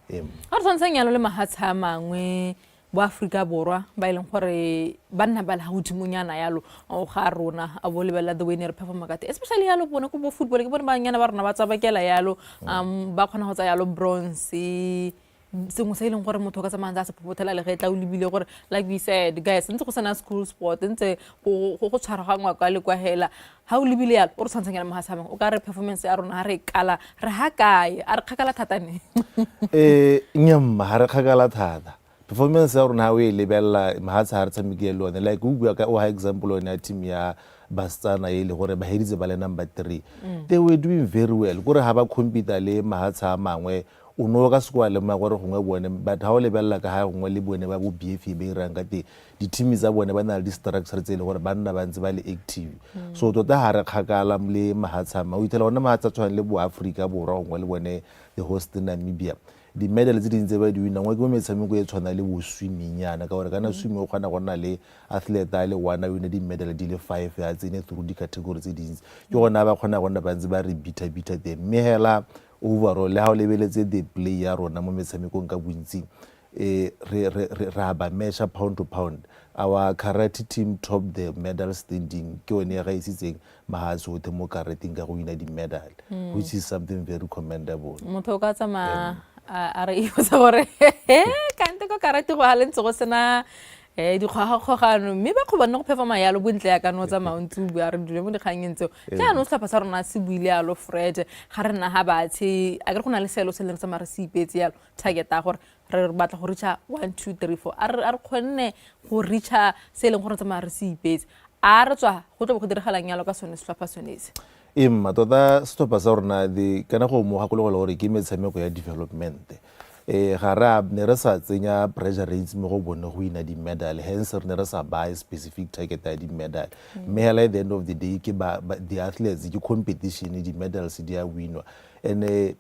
a re tsantsa nyalo le mahatsha mangwe bo Afrika borwa ba ileng gore banna ba la hodimonyana yalo o ga rona a bo lebella the winner perform ka especially yalo bona ko bo football ke bona ba nyana ba rona ba tsabakela yalo ba khona go tsa yalo bronze sengwe se ileng gore motho ka tsamanga tsa popotela le getla o lebile gore like we said guys ntse go sana school sport ntse go tshwaragangwa ka le kwa hela ha o lebile yalo o re tshwantsanya mahasama o ka re performance ya rona ha re kala re ha kae a re khakala thata ne nyamma ha re khakala thata performance ya rona ha o e lebella mahatsa ha re tshamekile lone like o bua ka o ha example on ya team ya Botswana e le gore ba heditse ba le number 3 they were doing very well gore ha ba compete le mahatsa a mangwe o no ka sekwa le ma gore gongwe bone but ha o lebella ka ha gongwe le bone ba bo BFA ba irang ka te di team tsa bone ba na le di structure tse le gore ba nna ba ntse ba le active so tota ha re khakala le mahatshama o itela ona mahatsa tshwana le bo Africa borwa gongwe le bone the host Namibia di medal tse dintse ba di wina ngwe ke mo metshameko e tshwana le bo swimming yana ka gore kana swimming o kgona go nna le athlete a le one wina di medal di le 5 ya tsene through di category tse dintse ke gona ba kgona go nna ba ntse ba re bita te mme hela overall le ha o lebeletse the play ya rona mo metshamekong ka bontsi re ba measure pound to pound our karate team top the medal standing ke one ya ga isitseng mahatso te mo karating ka go wina di medal which is something very commendable motho ka tsama a re iwatsa gore kante ko karate go halentse go sena di khogano mme ba go bona go performa yalo bontle ya ka no tsa mauntu bu a re dule mo dikgangeng tseo ja no tlhapa sa rona se buile yalo Fred ga re nna ha batse a ke go na le selo se leng sa mara se ipetse yalo target a gore re batla go reacha 1 2 3 4 a re khonne go reacha se leng gore tsa mara se ipetse a re tswa go tlo go diragalang yalo ka sone se tlhapa sonese Emma tota stopa sa rona di kana go mo gakolo gore ke metshameko ya development ga ra ne re sa tsenya pressure rates mo go bone go ina di medal hence re ne re sa buy specific target ya di medal me hela at the end of the day ke ba the athletes di competition di medals di a winwa and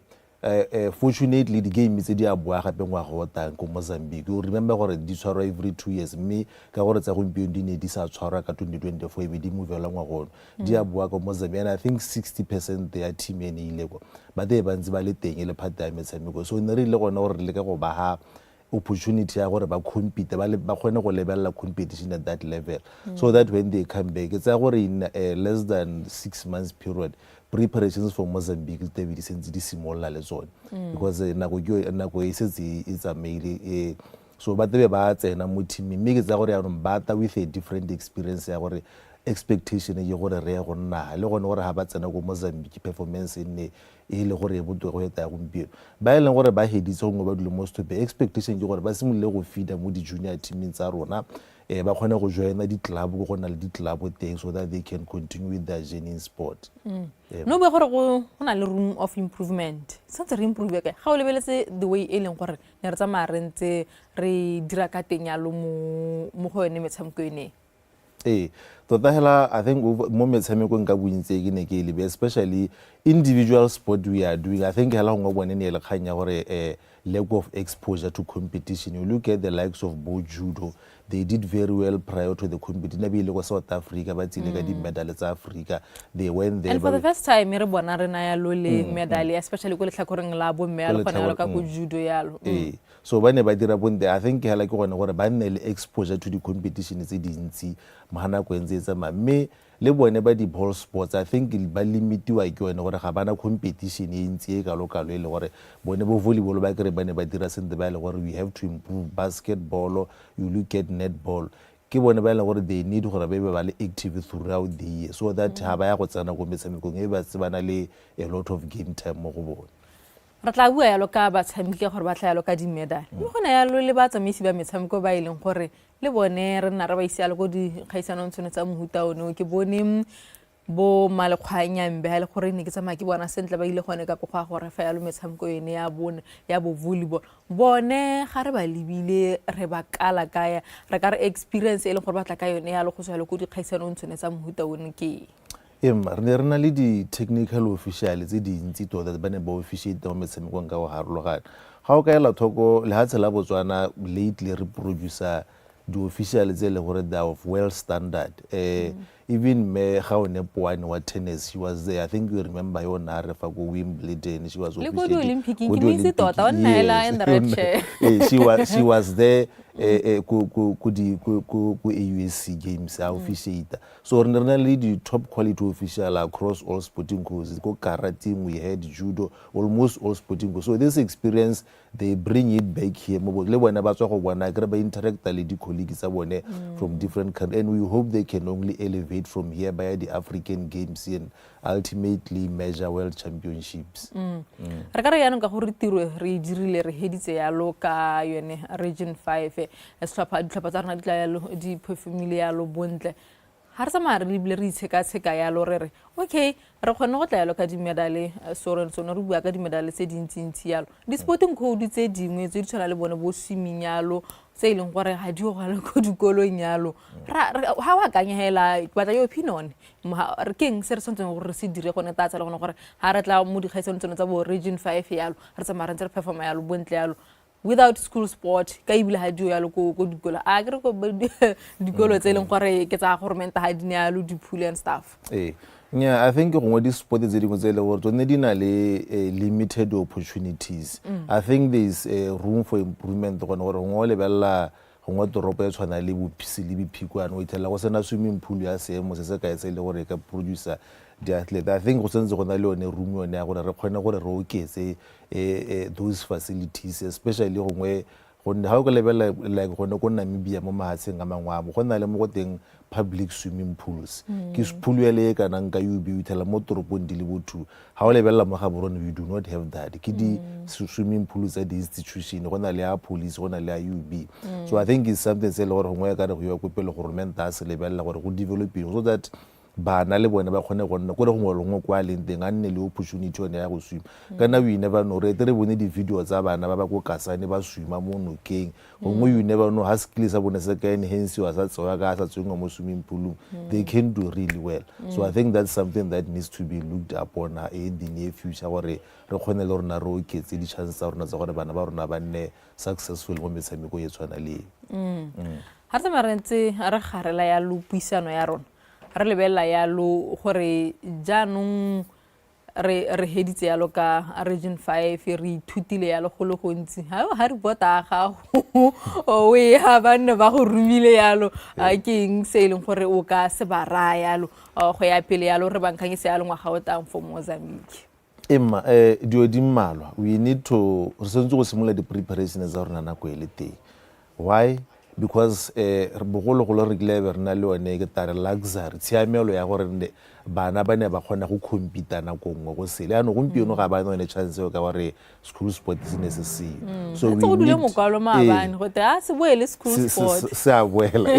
fortunately the game tse di a boa gape ngwa go tang ko Mozambique o remember gore di tshwarwa every 2 years mme ka gore tsa gompieno di ne di sa tshwarwa ka 2024 be di movela ngwa go di a boa ko Mozambique and I think 60% their team ene ile go ba de ba ntse ba le teng le part ya metshameko so ne re ile gona gore le ka go ba ha opportunity ya gore ba compete ba kgone go lebella competition at that level so that when they come back it's gore in less than 6 months period preparations for Mozambique they be sentse di simolla le tsone because nako e setse it's a mail so ba tebe ba tsena mo team mme ke tsa gore ya ba ta with a different experience ya gore expectation e gore re ya go nna le gone gore ha ba tsena go Mozambique performance ne e le gore e botwe go eta go mpieno ba ile gore ba heditse go ba dilo mo stop expectation ke gore ba simolole go feeder mo di junior team tsa rona ba kgona go joina di club go gona le di club teng so that they can continue with their journey in sport no be gore go na le room of improvement santse re improve ka ga o lebeletse the way e leng gore ne re tsamaya re ntse re dira ka teng ya lo mo go ene metshameko ene tota hela I think mo metshamekong ka bontsi ke ne ke lebe especially individual sport we are doing I think hela go bone ne le khanya gore lack of exposure to competition you look at the likes of judo they did very well prior to the competition na bile go South Africa ba tsile ka di medal tsa Africa they went there and for the first time re bona re na ya lo le medal especially go le tlhakoreng la bo mme ya le gona ka go judo yalo so ba ne ba dira bonte I think hela ke gone gore ba nne le exposure to the competition tse dintsi mahana go entse tsa mme le bone ba di ball sports I think ba limitiwa ke one gore ga bana competition e ntsi e kalo e le gore bone bo volleyball ba kere ba ne ba dira sente ba le gore we have to improve basketball you look at netball ke bone ba le gore they need gore ba le active throughout the year so that ha ba ya go tsena go metshamekong e ba tsebana le a lot of game time mo go bone re tla bua yalo ka ba tshameke gore ba tla yalo ka di medal mo gona yalo le ba tsamisi ba metshameko ba ileng gore le bone re nna re ba isialo go di kgaisano tsone tsa mohuta ono ke bone bo malekgwanyambe ha le gore ne ke tsamaya ke bona sentle ba ile gone ka go gore fa yalo metshameko ene ya bona ya bo volleyball bone ga re ba lebile re ba kala kaya re ka re experience e le gore ba tla ka yone yalo go tswa le go di kgaisano tsone tsa mohuta ono ke Emma re rena le di technical officials tse dintsi tota ba ne ba officiate mo metshamekong ka go harologana ga o ka ela thoko le hatse la Botswana lately re producer the officials tse le gore they of well standard even me ga o ne poane wa tennis she was there I think you remember yona re fa go Wimbledon she was officiating le go Olympic ke mise tota ona hela in the red chair she was there ku AUSC games officiate so re rena le di top quality official across all sporting courses go karate we had judo almost all sporting courses so this experience they bring it back here mo le bona ba tswa go bona ke re ba interact le di colleagues tsa bone from different countries and we hope they can only elevate from here by the African games and ultimately measure world championships re ka re yana ka gore tiro re dirile re heditse ya lo ka yone region 5 ditlhopha tsa rona di tla yalo di performile yalo bontle ha re tsamaya re lebile re itsheka-tsheka yalo re re okay re kgone go tla yalo ka dimedale sore tsone re bua ka dimedale tse dintsi yalo di-sporting code tse dingwe tse di tshwana le bone bo swimming yalo tse e leng gore ga di gale ko dikolong yalo ha wa kanyegela ke batla yo opinion re keng se re tshwantseng gore re se dire go netatsa le gone gore ha re tla mo dikgaisano tsone tsa bo region 5 yalo re tsamaya re ntse re performa yalo bontle yalo without school sport ka ibile ha dio yalo ko dikolo a ke re ko dikolo tse e leng gore ke tsa government ha di ne yalo di-pool and stuff Yeah, I think gongwe di-sport tse dingwe tse e le gore tsone di na le limited opportunities. I think there is room for improvement gone gore gongwe o lebelela gongwe toropo e tshwana le bophisi le bophikwane o ithelela go sena swimming pool ya seemo se se ka etse le gore e ka producer di-athlete. I think go sentse go na le yone room yone ya gore re kgone gore re oketse those facilities, especially gongwe gonne ha o ka lebelela like gone ko Namibia mo mahatsheng a mangwabo go na le mo go teng public swimming pools ke pool ya le ka nang ka UB o ithela mo toropong di le botho ha o lebelela mo ga borona we do not have that ke di swimming pools at the institution go na le ya police go na le ya UB so I think it's something se le gore gongwe ka re go ya ko pele government a se lebelela gore go develop so that bana le bone ba kgone go nna go le gongwe lengwe kwa leng teng a nne le opportunity yone ya go swim kana we never know re tere bone di-video tsa bana ba ba ko kasane ba swima mo nokeng gongwe you never know ha skill sa bone se ka enhance wa sa tsewa ka sa tswengwa mo swimming pool they can do really well so I think that's something that needs to be looked upon in the near future gore re kgone le rona re oketse di chances tsa rona tsa gore bana ba rona ba nne successful mo metshameko e tshwana le ha re marentse re garela ya lupisano ya rona re lebelela yalo gore jaanong re heditse yalo ka region 5 re ithutile yalo go le gontsi ha re bota ga o we ha bana ba go rumile yalo ke eng se leng gore o ka se ba ra yalo go ya pele yalo re bankanye se yalo ngwa ga o tang for Mozambique Emma dio di mmalwa we need to re sentse go simolola di-preparations tsa rona nako e le teng why because bogolo go re glebe rena le one ke tare luxury tshiamelo ya gore bana ba ne ba kgona go compete nako ngwe go sele ano gompieno ga ba ne chance ka gore school sport is necessary so we need mo kwalo maabane go ta se boele school sport se a boela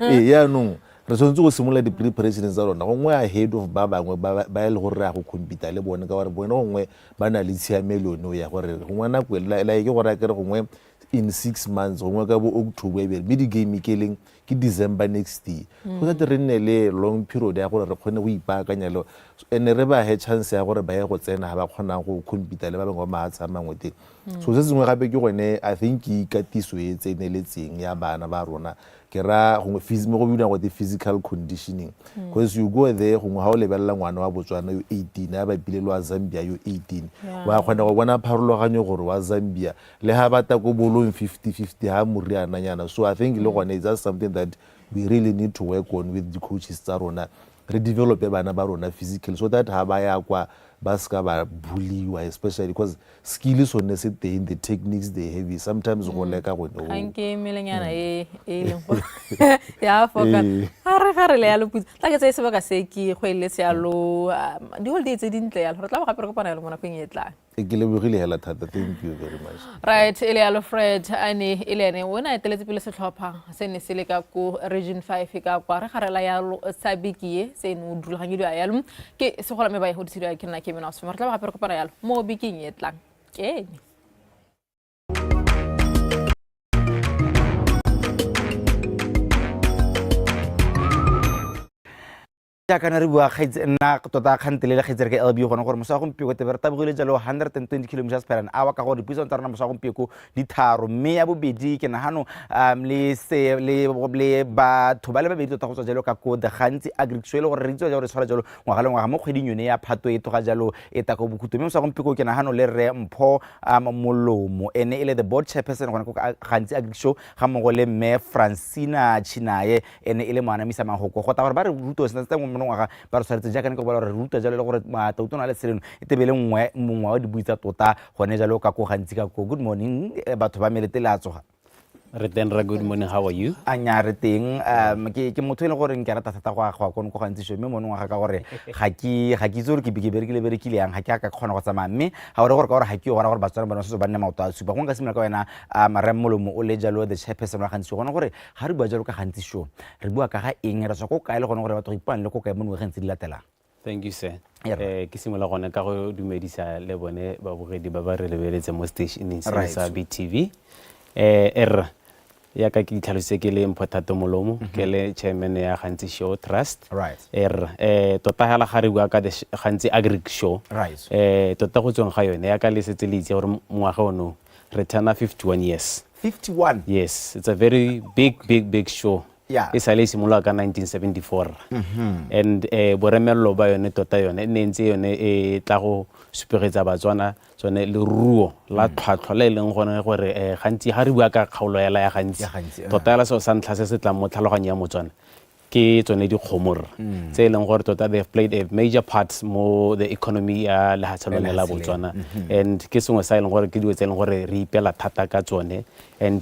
ya no re tshwanetse go simolola di-preparations tsa rona gongwe ahead of ba bangwe ba le gore a go compete le bone ka gore bone gongwe ba na le tshiamelo no ya gore gongwe nako la ke gore a kere gongwe in 6 months gongwe ka bo October be di game keleng ke December next year go tla re nne le long period ya gore re kgone go ipaakanya le ene re ba he chance ya gore ba ye go tsena ba kgona go compete le ba bangwe ba maatsa mangwe teng so se sengwe gape ke gone I think ikatiso e tseneletseng ya bana ba rona ke ra gongwe physical go bina go the physical conditioning because you go there gongwe ha o lebelela ngwana wa Botswana yo 18 a ba bile wa Zambia yo 18 wa kgona go bona pharologanyo gore wa Zambia le ha bata go bolong 50-50 ha moriana nyana so I think le gone is just something that we really need to work on with the coaches tsa rona re develop bana ba rona physically so that ha ba ya kwa ba ska ba bulliwa especially because skill is on the techniques they have sometimes go leka go no anke melenyana e leng go ya foka gare le ya loputsa tla ke tse se ba ka se ke go eletse yalo di holiday tse dintle yalo re tla ba gape re kopana le mona peng e tla ke le bogile hela thata thank you very much right ele yalo Fred ane elene wena eteletse pele setlhopha se ne se le ka ko region 5 ka kwa re garela yalo sabikie se no dulaganye di yalo ke se gola me ba e ho ditiro ya ke nna ke mena se re tla ba gape re kopana yalo mo biking e tlang ke ya kana re bua nna tota kgantele le kgetsere ke LB gona gore mosa gompieko te berta bogile jalo 120 km per hour ka gore puso tsarona mosa gompieko di tharo mme ya bobedi ke nahano le batho ba le babedi tota go tswa jalo ka kode gantsi agriculture gore re tswa jalo re tshwara jalo ngwaga le ngwaga mo kgweding yone ya phato e toga jalo e ta go bokhuto mme mosa gompieko ke nahano le re mpho molomo ene ile the board chairperson gona go gantsi agriculture ga mmogo le mme Francina Chinaye ene ile moanamisa mahoko go ta gore ba re ruto se tsa ngwaga ba re tshwaretse jaaka ne go ba re ruta jalo le gore matautona le seleno e tebele mongwe wa dibuitsa tota gone jalo ka go gantsi ka go good morning batho ba melete la tsoga Retenra, good morning. How are you? Anya re teng ke motho ile gore nke rata thata go go go gantsi sho mme monong ga ka gore ga ke tsore ke berekile yang ga ke ka khona go tsamaya mme ga gore ka gore ga ke gore Batswana ba no se ba nne maoto a supa go nka simela ka wena Molomo o le jalo the chairperson wa gantsi gona gore ga re bua jalo ka gantsi sho re bua ka ga eng re tswa go kae le gone gore batho go ipana le go kae mo ngwageng tse di latelang. Thank you, sir. Ke simola gone ka go dumedisa le bone ba bogedi ba ba re lebeletse mo stationeng sa BTV. Ya ka ke tlhalose ke le Mphotato Molomo ke le chairman ya Gantsi Show Trust. Tota hala ga re bua ka the Gantsi Agri Show. Tota go tsong ga yone ya ka le setse le itse gore ngwaga ono re turna 51 years. 51? Yes, it's a very big show. It's a simula ka 1974. And boremello ba yone tota yone ne ntse yone e tla go superetsa Batswana tsone le ruo la tlhwatlhwa le leng gone gore gantsi ga re bua ka kgaolo ya la ya gantsi tota la so sa ntlha se se tla mo tlhaloganya ya Motswana ke tsone di khomor tse leng gore tota they have played a major part mo the economy ya la hatsalone la Botswana and ke sengwe sa leng gore ke diwe tse leng gore re ipela thata ka tsone and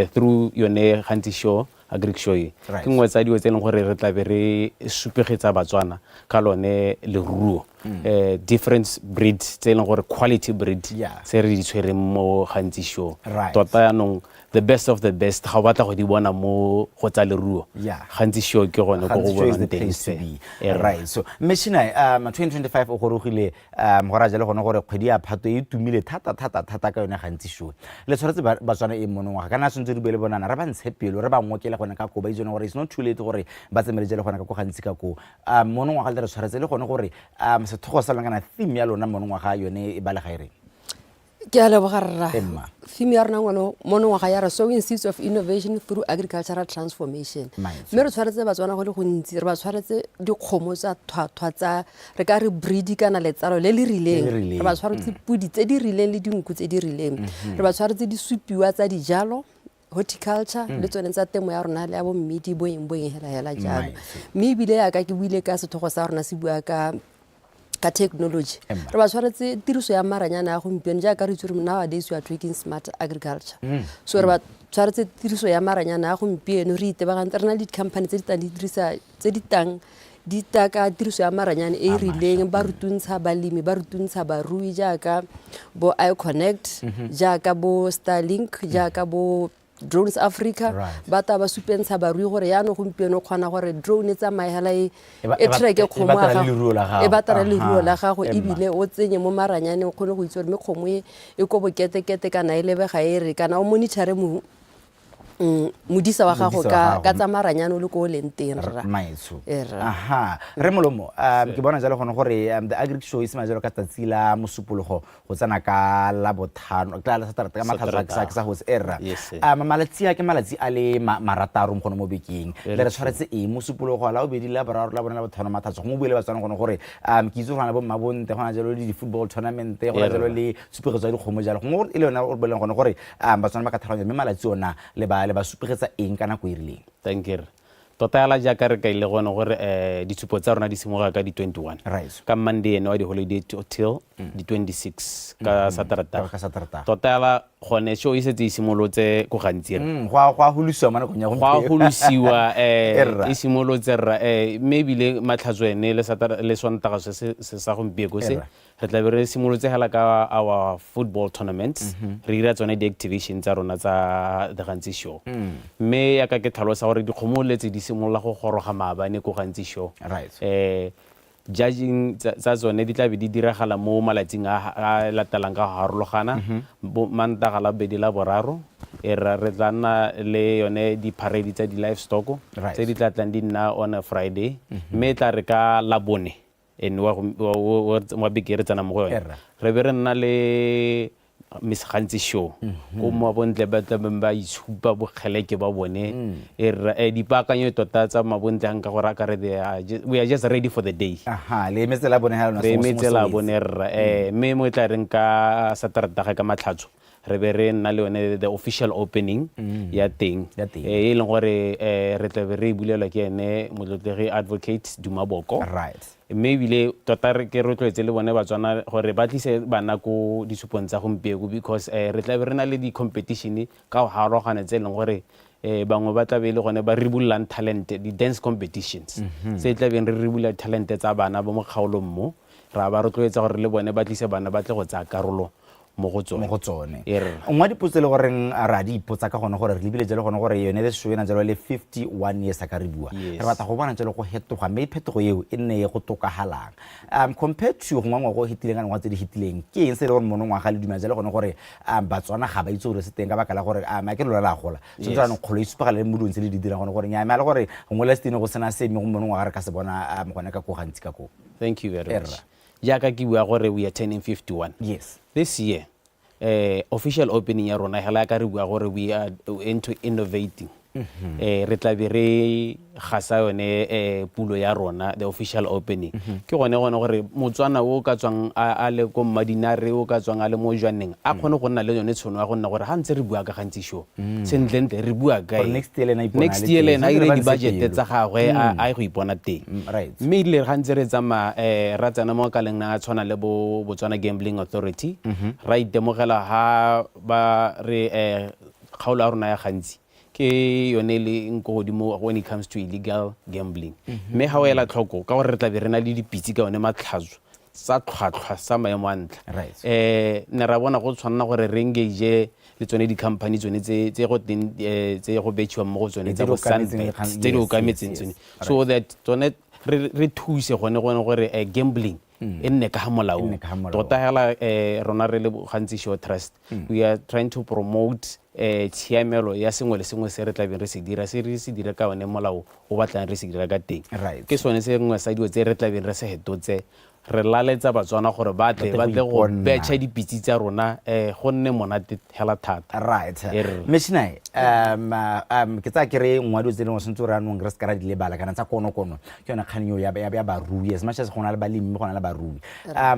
through yone Gantsi Show Agri Show ke ngwe tsa diwe tse leng gore re tla be re supegetsa Batswana ka lone le ruo different breed tse leng gore quality breed se re di tshwere mo Gantsi Show tota yanong the best of the best ga batla go di bona mo go tsa leruo Gantsi Show ke gone go bona teng se right. So meshina 2025 o gorogile go ra jale gone gore kgwedi ya Phatwe e tumile thata ka yone Gantsi Show le tshwaretse Batswana e monongwa kana sentse di bele bonana re ba ntshepelo re ba ngokela gone ka ko ba ijone gore it's not too late gore ba tsemele jale gone ka ko Gantsi ka ko monongwa ga le re tshwaretse le gone gore sethogo sa lengana theme ya lona monongwa ga yone e bale ga ire ke a lebogarra theme ya rona ngwana monongwaga ya re sowing seeds of innovation through agricultural transformation mme re tshwaretse Batswana go le gontsi re ba tshwaretse dikgomo tsa thwathwa tsa re ka re breed kana letsalo le le rileng re ba tshwaretse pudi tse di rileng le dinku tse di rileng re ba tshwaretse di supiwa tsa dijalo horticulture le tsone tsa temo ya rona le ya bo mmidi boeng hela jalo mme ebile ya ka ke buile ka sethogo sa rona se bua ka technology re ba tshwaretse tiriso ya maranyana a gompieno jaaka re itse nowadays we are talking smart agriculture so re ba tshwaretse tiriso ya maranyana a gompieno re itebagantse re na le di-company tse di tang di taka tiriso ya maranyane e rileng ba rutuntsha balemi ba rutuntsha barui jaaka bo iConnect jaaka bo Starlink jaaka bo Drones Africa ba ta ba supentsha barui gore ya no gompieno kgona gore drone tsa maela e track kgomo ga e batara le ruo la gago ebile o tsenye mo maranyane o kgone go itse gore me kgomo e go bokete kana e lebe ga e re kana o monitore modisa wa gago ka tsa maranyane o le ko leng teng ra maitso re Molomo ke bona jalo gone gore the Agri Show is majalo ka tatsila mosupologo go tsana ka Labotlhano ka la Saturday ka matlhatsa sa go era malatsi a ke malatsi a le marataro mo gone mo bekeng le re tshwaretse e mosupologo la o bedi la boraro la bona Labotlhano mathatso go mo buile ba tsana gone gore ke itse gona bo mabonte gona jalo le di football tournament gona jalo le supego tsa dikgomo jalo go mo ile yona o boleng gone gore ba tsana ba ka tlhaloganya mme malatsi ona le ba supegetsa eng kana go irileng. Thank you. Tota la jaaka re ka ile gone gore ditshupo tsa rona di simoga ka di 21 ka Monday ene wa di holiday till di 26 ka Saturday tota la gone show e setse simolotse go Gantsi go a hulusiwa mana go nya go hulusiwa e simolotse maybe le matlhatswene le Sontaga se sa gompieko se re tla be re simolotse hela ka our football tournaments re ira tsone di-activation tsa rona tsa the Gantsi Show mme ya ka ke tlhalosa gore dikgomo letse di simolola go goroga maabane ko Gantsi Show judging tsa tsone di tla be di diragala mo malatsing a latelang ka harologana Mantaga la bedi la boraro re tla nna le yone di-parade tsa di-livestock tse di tla tlang di nna on a Friday mme tla re ka Labone en wa bigere tsana mo go yone re be re nna le Miss Gantsi Show o mo bontle ba ba itshupa bo kgeleke ba bone di paakanyo tota tsa mabontle hang ka go raka re we are just ready for the day le metsela bone ha lona re metsela bone me mo tla reng ka Saturday ka matlhatso re be re nna le yone the official opening ya teng leng gore re tla be re bulelwa ke ene Motlotegi Advocate Dumaboko maybe le tota re ke rotloetse le bone Batswana gore ba tlise bana ko disupong tsa gompieko because re tla be re na le di-competition ka go harogana tse e leng gore bangwe ba tla be le gone ba ribulang talent di-dance competitions tse tla beng re ribula talente tsa bana ba mo kgaolong mo ra ba rotloetsa gore le bone ba tlise bana ba tle go tsaya karolo mo go tsone ngwa dipotso le goreng ra di ipotsa ka gone gore re lebile jalo gone gore yone le show ena jalo le 51 years ka re bua re batla go bona jalo go hetoga mme phetogo eo e nne ye go tokahalang compared to ngwa go hitileng ka ngwa tse di hitileng ke eng se le gore mono ngwa ga le dumela jalo gone gore Batswana ga ba itse gore se teng ka baka la gore ma ke lola la gola so tsana kgolo isupa le modong tse le di dira gone gore nya le gore ngwe le stene go sena se me go mono ngwa ga re ka se bona gone ka go gantsi ka go. Thank you very much. Jaka ke bua gore we are turning 51. Yes. This year, official opening ya rona hela ka re bua gore we are into innovating. Re tla be re gasa yone pulo ya rona the official opening ke gone gore Motswana o ka tswang a le ko Madinare o ka tswang a le mo Jwaneng a khone go nna le yone tshono ya go nna gore ha ntse re bua ka gantsi show sentlente re bua ka next year le na ire di budget tsa gagwe a go ipona teng mme ile ga ntse re tsama ra tsena mo ka leng na tshwana le bo Botswana Gambling Authority ra itemogela ha ba re kgaolo ya rona ya gantsi ke yone le nkodimo when it comes to illegal gambling me ha wela tlhoko ka gore re tla be re na le dipitsi ka yone matlhazo sa tlhwatlhwa sa maemo a ntlha ne ra bona go tshwanna gore re engage le tsone di-company tsone tse go betšhiwang mo go tsone tsa go sunbet tse di okametseng tsone so that tsone re thuse gone gore gambling e nne ka molao tota hela rona re le gantsi show trust we are trying to promote tshiamelo ya sengwe le sengwe se re tla beng re se dira ka one molao o batlang re se dira ka teng ke sone se ngwe sa dio tse re tla beng re se hetotse re laletsa Batswana gore ba tle go betšha dipitsi tsa rona go nne monate hela thata Missionary ke tsa ke re ngwa dio tse leng sentse re anong re se ka ra di lebala kana tsa kono ke yona kganyo ya barui as much as gona le balemi gona le barui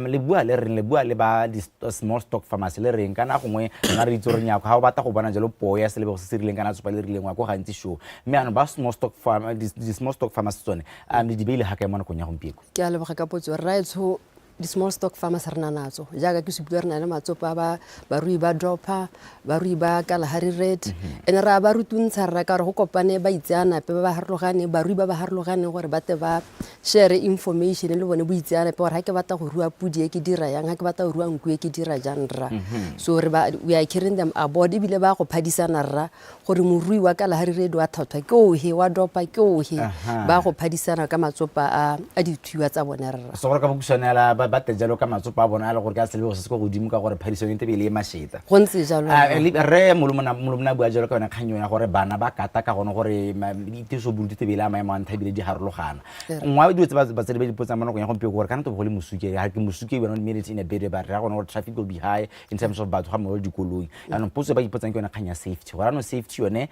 le bua le ba di small stock farmers le reng kana gongwe na re itse re nya ga o batla go bona jalo poya se le bo se rileng kana tsopa le rileng wa go gantsi show mme ano ba small stock farm di small stock farmers tsone di beile ha ka mo nakong ya gompieko ke a leboga ka potso right di small stock farmers re na natso jaaka ke supile re na le matsopa ba barui ba dropper barui ba Kalahari Red ene ra ba rutuntsha re ka re go kopane ba itseana pe ba harlogane barui ba harlogane gore ba te ba share information le bone bo itseana pe gore ha ke batla go rua pudi e ke dira yang ha ke batla go rua nku e ke dira jang ra so we are carrying them aboard ebile ba go phadisana ra gore morui wa Kalahari Red wa thathwa ke o he wa dropper ke o he ba go phadisana ka matsopa a dithuwa tsa bone ra so gore ka bokutsanela ba jalo ka matsopa a bona a le gore ka selebo se se go godimo ka gore phadiso e ntse be le masheta go ntse jalo re molomona bua jalo ka yona kganyo ya gore bana ba kata ka gone gore itiso buruti te bele a maemo a nthabile di harologana ngwa di tse ba tsedi ba dipotsa mo nakong ya gompieko gore kana to go le mosuke ha ke mosuke we not minutes in a bed ba re ga gone gore traffic will be high in terms of batho ga mo dikoloi ano potso ba ipotsang ke yona kganya safety gore ano safety yone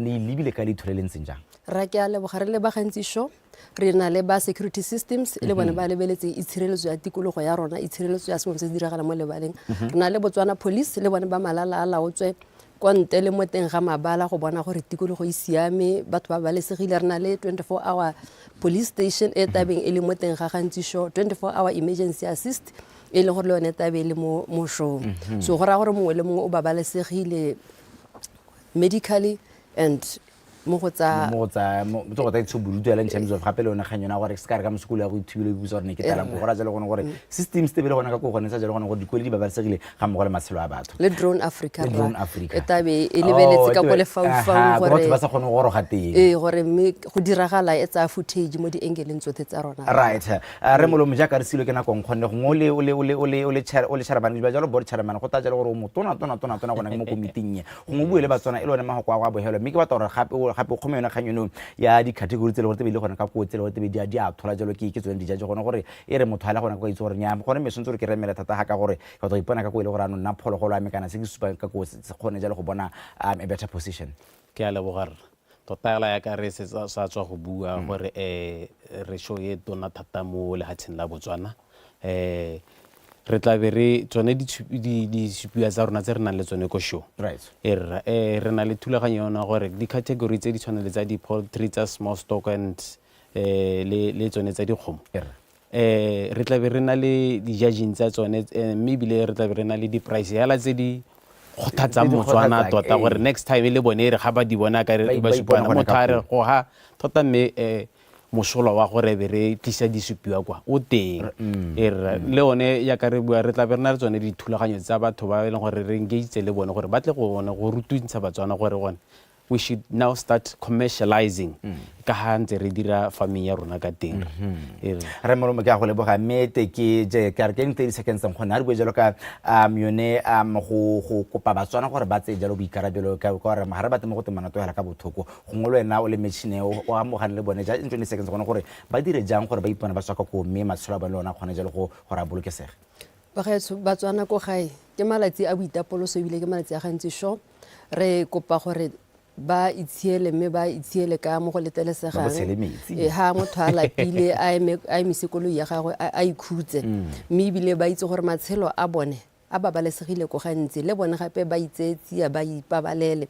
le libile ka le itholelentseng jang ra ke a leboga re le ba gantsi show re na le ba security systems le bone ba lebeletse itshireletso ya tikologo ya rona itshireletso ya sengwe se diragala mo lebaleng re na le Botswana police le bone ba malala a laotswe kwa ntle le mo teng ga mabala go bona gore tikologo e siame batho ba balesegile re na le 24 hour police station e tabeng e le mo teng ga gantsi show 24 hour emergency assist e le gore le yone tabe le mo show so go ra gore mongwe le mongwe o ba balesegile medically and mo go tsa itshoburutu ya in terms of gape le yone kganyo na gore se ka re ka mosekolo ya go ithubile go butsa gore ne ke tala go gora jalo gone gore systems te bele gona ka go gone sa jalo gone gore dikoledi ba balesegile ga mo go le matshelo a batho le drone Africa e tabe e lebeletse ka go le faufau gore ba sa gone go roga teng gore mme go diragala e tsa footage mo di angle tsotlhe tsa rona right re molomo ja ka re silo ke na kong khonne go le charabana ba jalo board charabana go ta jalo gore o motona tona gona mo committee go mo buele Batswana e le one mahoko a go bohelo mme ke batla gore gape go khome yona khanyono ya di category tse le gore te bile gona ka go tse le gore te be di a thola jalo ke tsone di jaje gona gore e re motho ala gona go itse gore nya gone me sentse re ke remela thata ha ka gore ka go ipona ka go ile gore ano nna pholo go la me kana se ke supa ka go se gone jalo go bona a better position ke a leboga tota ya ka re se sa tswa go bua gore re show ye tona thata mo le hatseng la Botswana re tla be re tsone di supia tsa rona tse re nang le tsone ko show re na le thulaganyo yona gore di category tse di tshwanele tsa di poultry tsa small stock and le tsone tsa dikgomo re tla be re na le di-judging tsa tsone mme ebile re tla be re na le di-price hela tse di kgothatsang Motswana tota gore next time le bone re ga ba di bona ka re ba supana motho a re go ha tota mme mosola wa gore be re tlisa disupiwa kwa o teng le one ya ka re bua re tla be re na le tsone dithulaganyo tsa batho ba e leng gore re engage le bone gore ba tle go bona go rutuntsha Batswana gore gone we should now start commercializing ka ha ntse re dira farming ya rona ka teng re mo ka go leboga mete ke je ka re ke 30 seconds ngwana re bua jalo ka yone go kopa Batswana gore ba tse jalo boikarabelo ka gore mahara ba temo go temana to hela ka bothoko go ngolo wena o le machine o amogane le bone ja 20 seconds gona gore ba dire jang gore ba ipona ba swaka ko mme matsholo ba lona gona jalo go ra bolokesega ba gaetso Batswana ko gae ke malatsi a boitapoloso bile ke malatsi a gantsi sho re kopa gore ba itshiele mme ba itshiele ka mo go letelesegang ha motho a lapile a emisekolo ya gagwe a ikhutse mme ibile ba itse gore matshelo a bone a babalesegile go gantsi le bone gape ba itsetsia ba ipabalele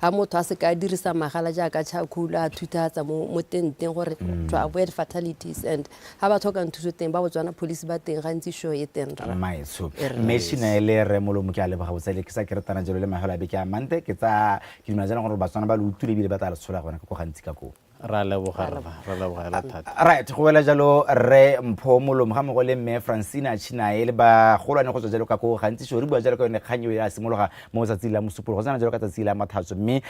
ha motho a se ka dirisa magala jaaka tshakula a thuthatsa mo tenteng gore to avoid fatalities and ha ba thoka nthuso teng ba Botswana police ba teng gantsi sho e teng ra maitso machine le re molomo ke a leboga botsele ke sa ke retana jelo le mahela be ke a mante ke tsa ke dina jana gore Batswana ba le utule bile ba tla le tshola gona go gantsi ka go ra leboga la thata right go wela jalo re mpho molomo ga mo go le mme Francina Chinae le ba golwane go tswa jalo ka go gantsi sho re bua jalo ka yone kganyo ya simologa mo sa tsila mosupolo go tsana jalo ka tsila mathatso mme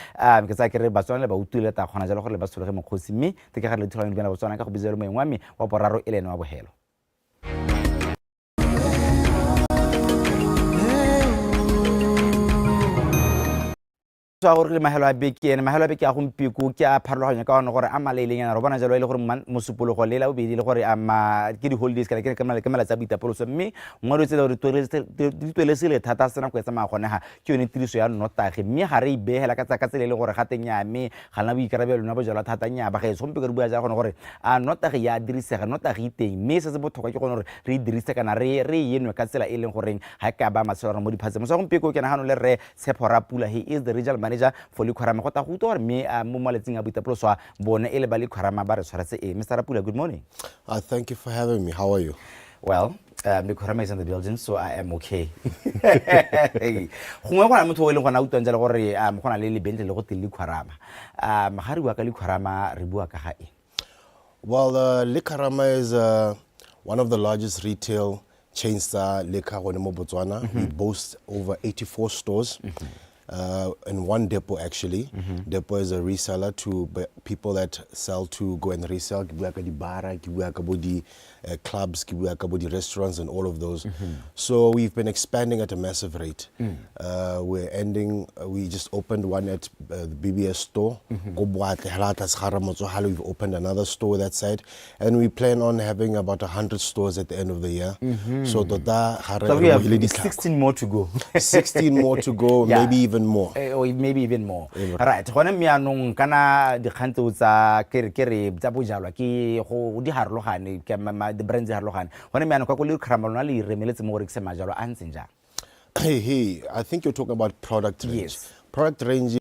ke tsa ke re Batswana le ba utule ta gona jalo gore le ba tshologe mokgosi mme te ke ga le thulane bana Botswana ka go bizelo moengwami wa boraro elene wa bohelo so gore le mahelo a beke ene mahelo a beke a gompiko ke a pharologanya ka ona gore a maleleng yana re bona jalo ile gore mosupologo le la bobedi le gore ke di holidays kana ke malatsa boitapoloso mme ngwalo tse di twelesile thata sena go etsa magonega ke yone tiriso ya nnotagi mme ga re ibehela ka tsele le gore gate nya mme ga lena boikarabelo na bojalo thata nya ba ge gompiko re bua ja gone gore a nnotagi ya dirisega nnotagi teng mme se se botlhokwa ke gone gore re dirise kana re yenwe ka tsela e leng goreng ga ka ba matshelo mo diphatseng mo sa gompiko ke nagano le re Tshepora Pula he is the regional manager for Likhwarama go ta go tore me mo maletsing a boitapoloso bone ele ba Likhwarama ba re tshwaretse Mr. Pula, good morning. Thank you for having me. How are you? Well, Likhwarama is in the building, so I am okay. Gongwe gona motho o ile gona utwa ntse le gore gona le lebente le go te Likhwarama ga re bua ka Likhwarama re bua ka ga eng? Well, Likhwarama is one of the largest retail chains liquor in Botswana. We boast over 84 stores. In one depot actually. Depot is a reseller to people that sell to go and resell. Clubs, restaurants and all of those. So we've been expanding at a massive rate. We just opened one at the BBS store. We've opened another store that side. And we plan on having about 100 stores at the end of the year. So we have 16 more to go. 16 more to go, yeah. Maybe even more. Maybe even more. Right. Gone me anong kana dikgantso tsa kere tsa bojalwa ke go di harologane ke the brands di harologane. Gone me anong ka go le Likhwarama lona le remeletse mo go rekisa majalo a ntseng jang? Hey, I think you're talking about product range. Yes. Product range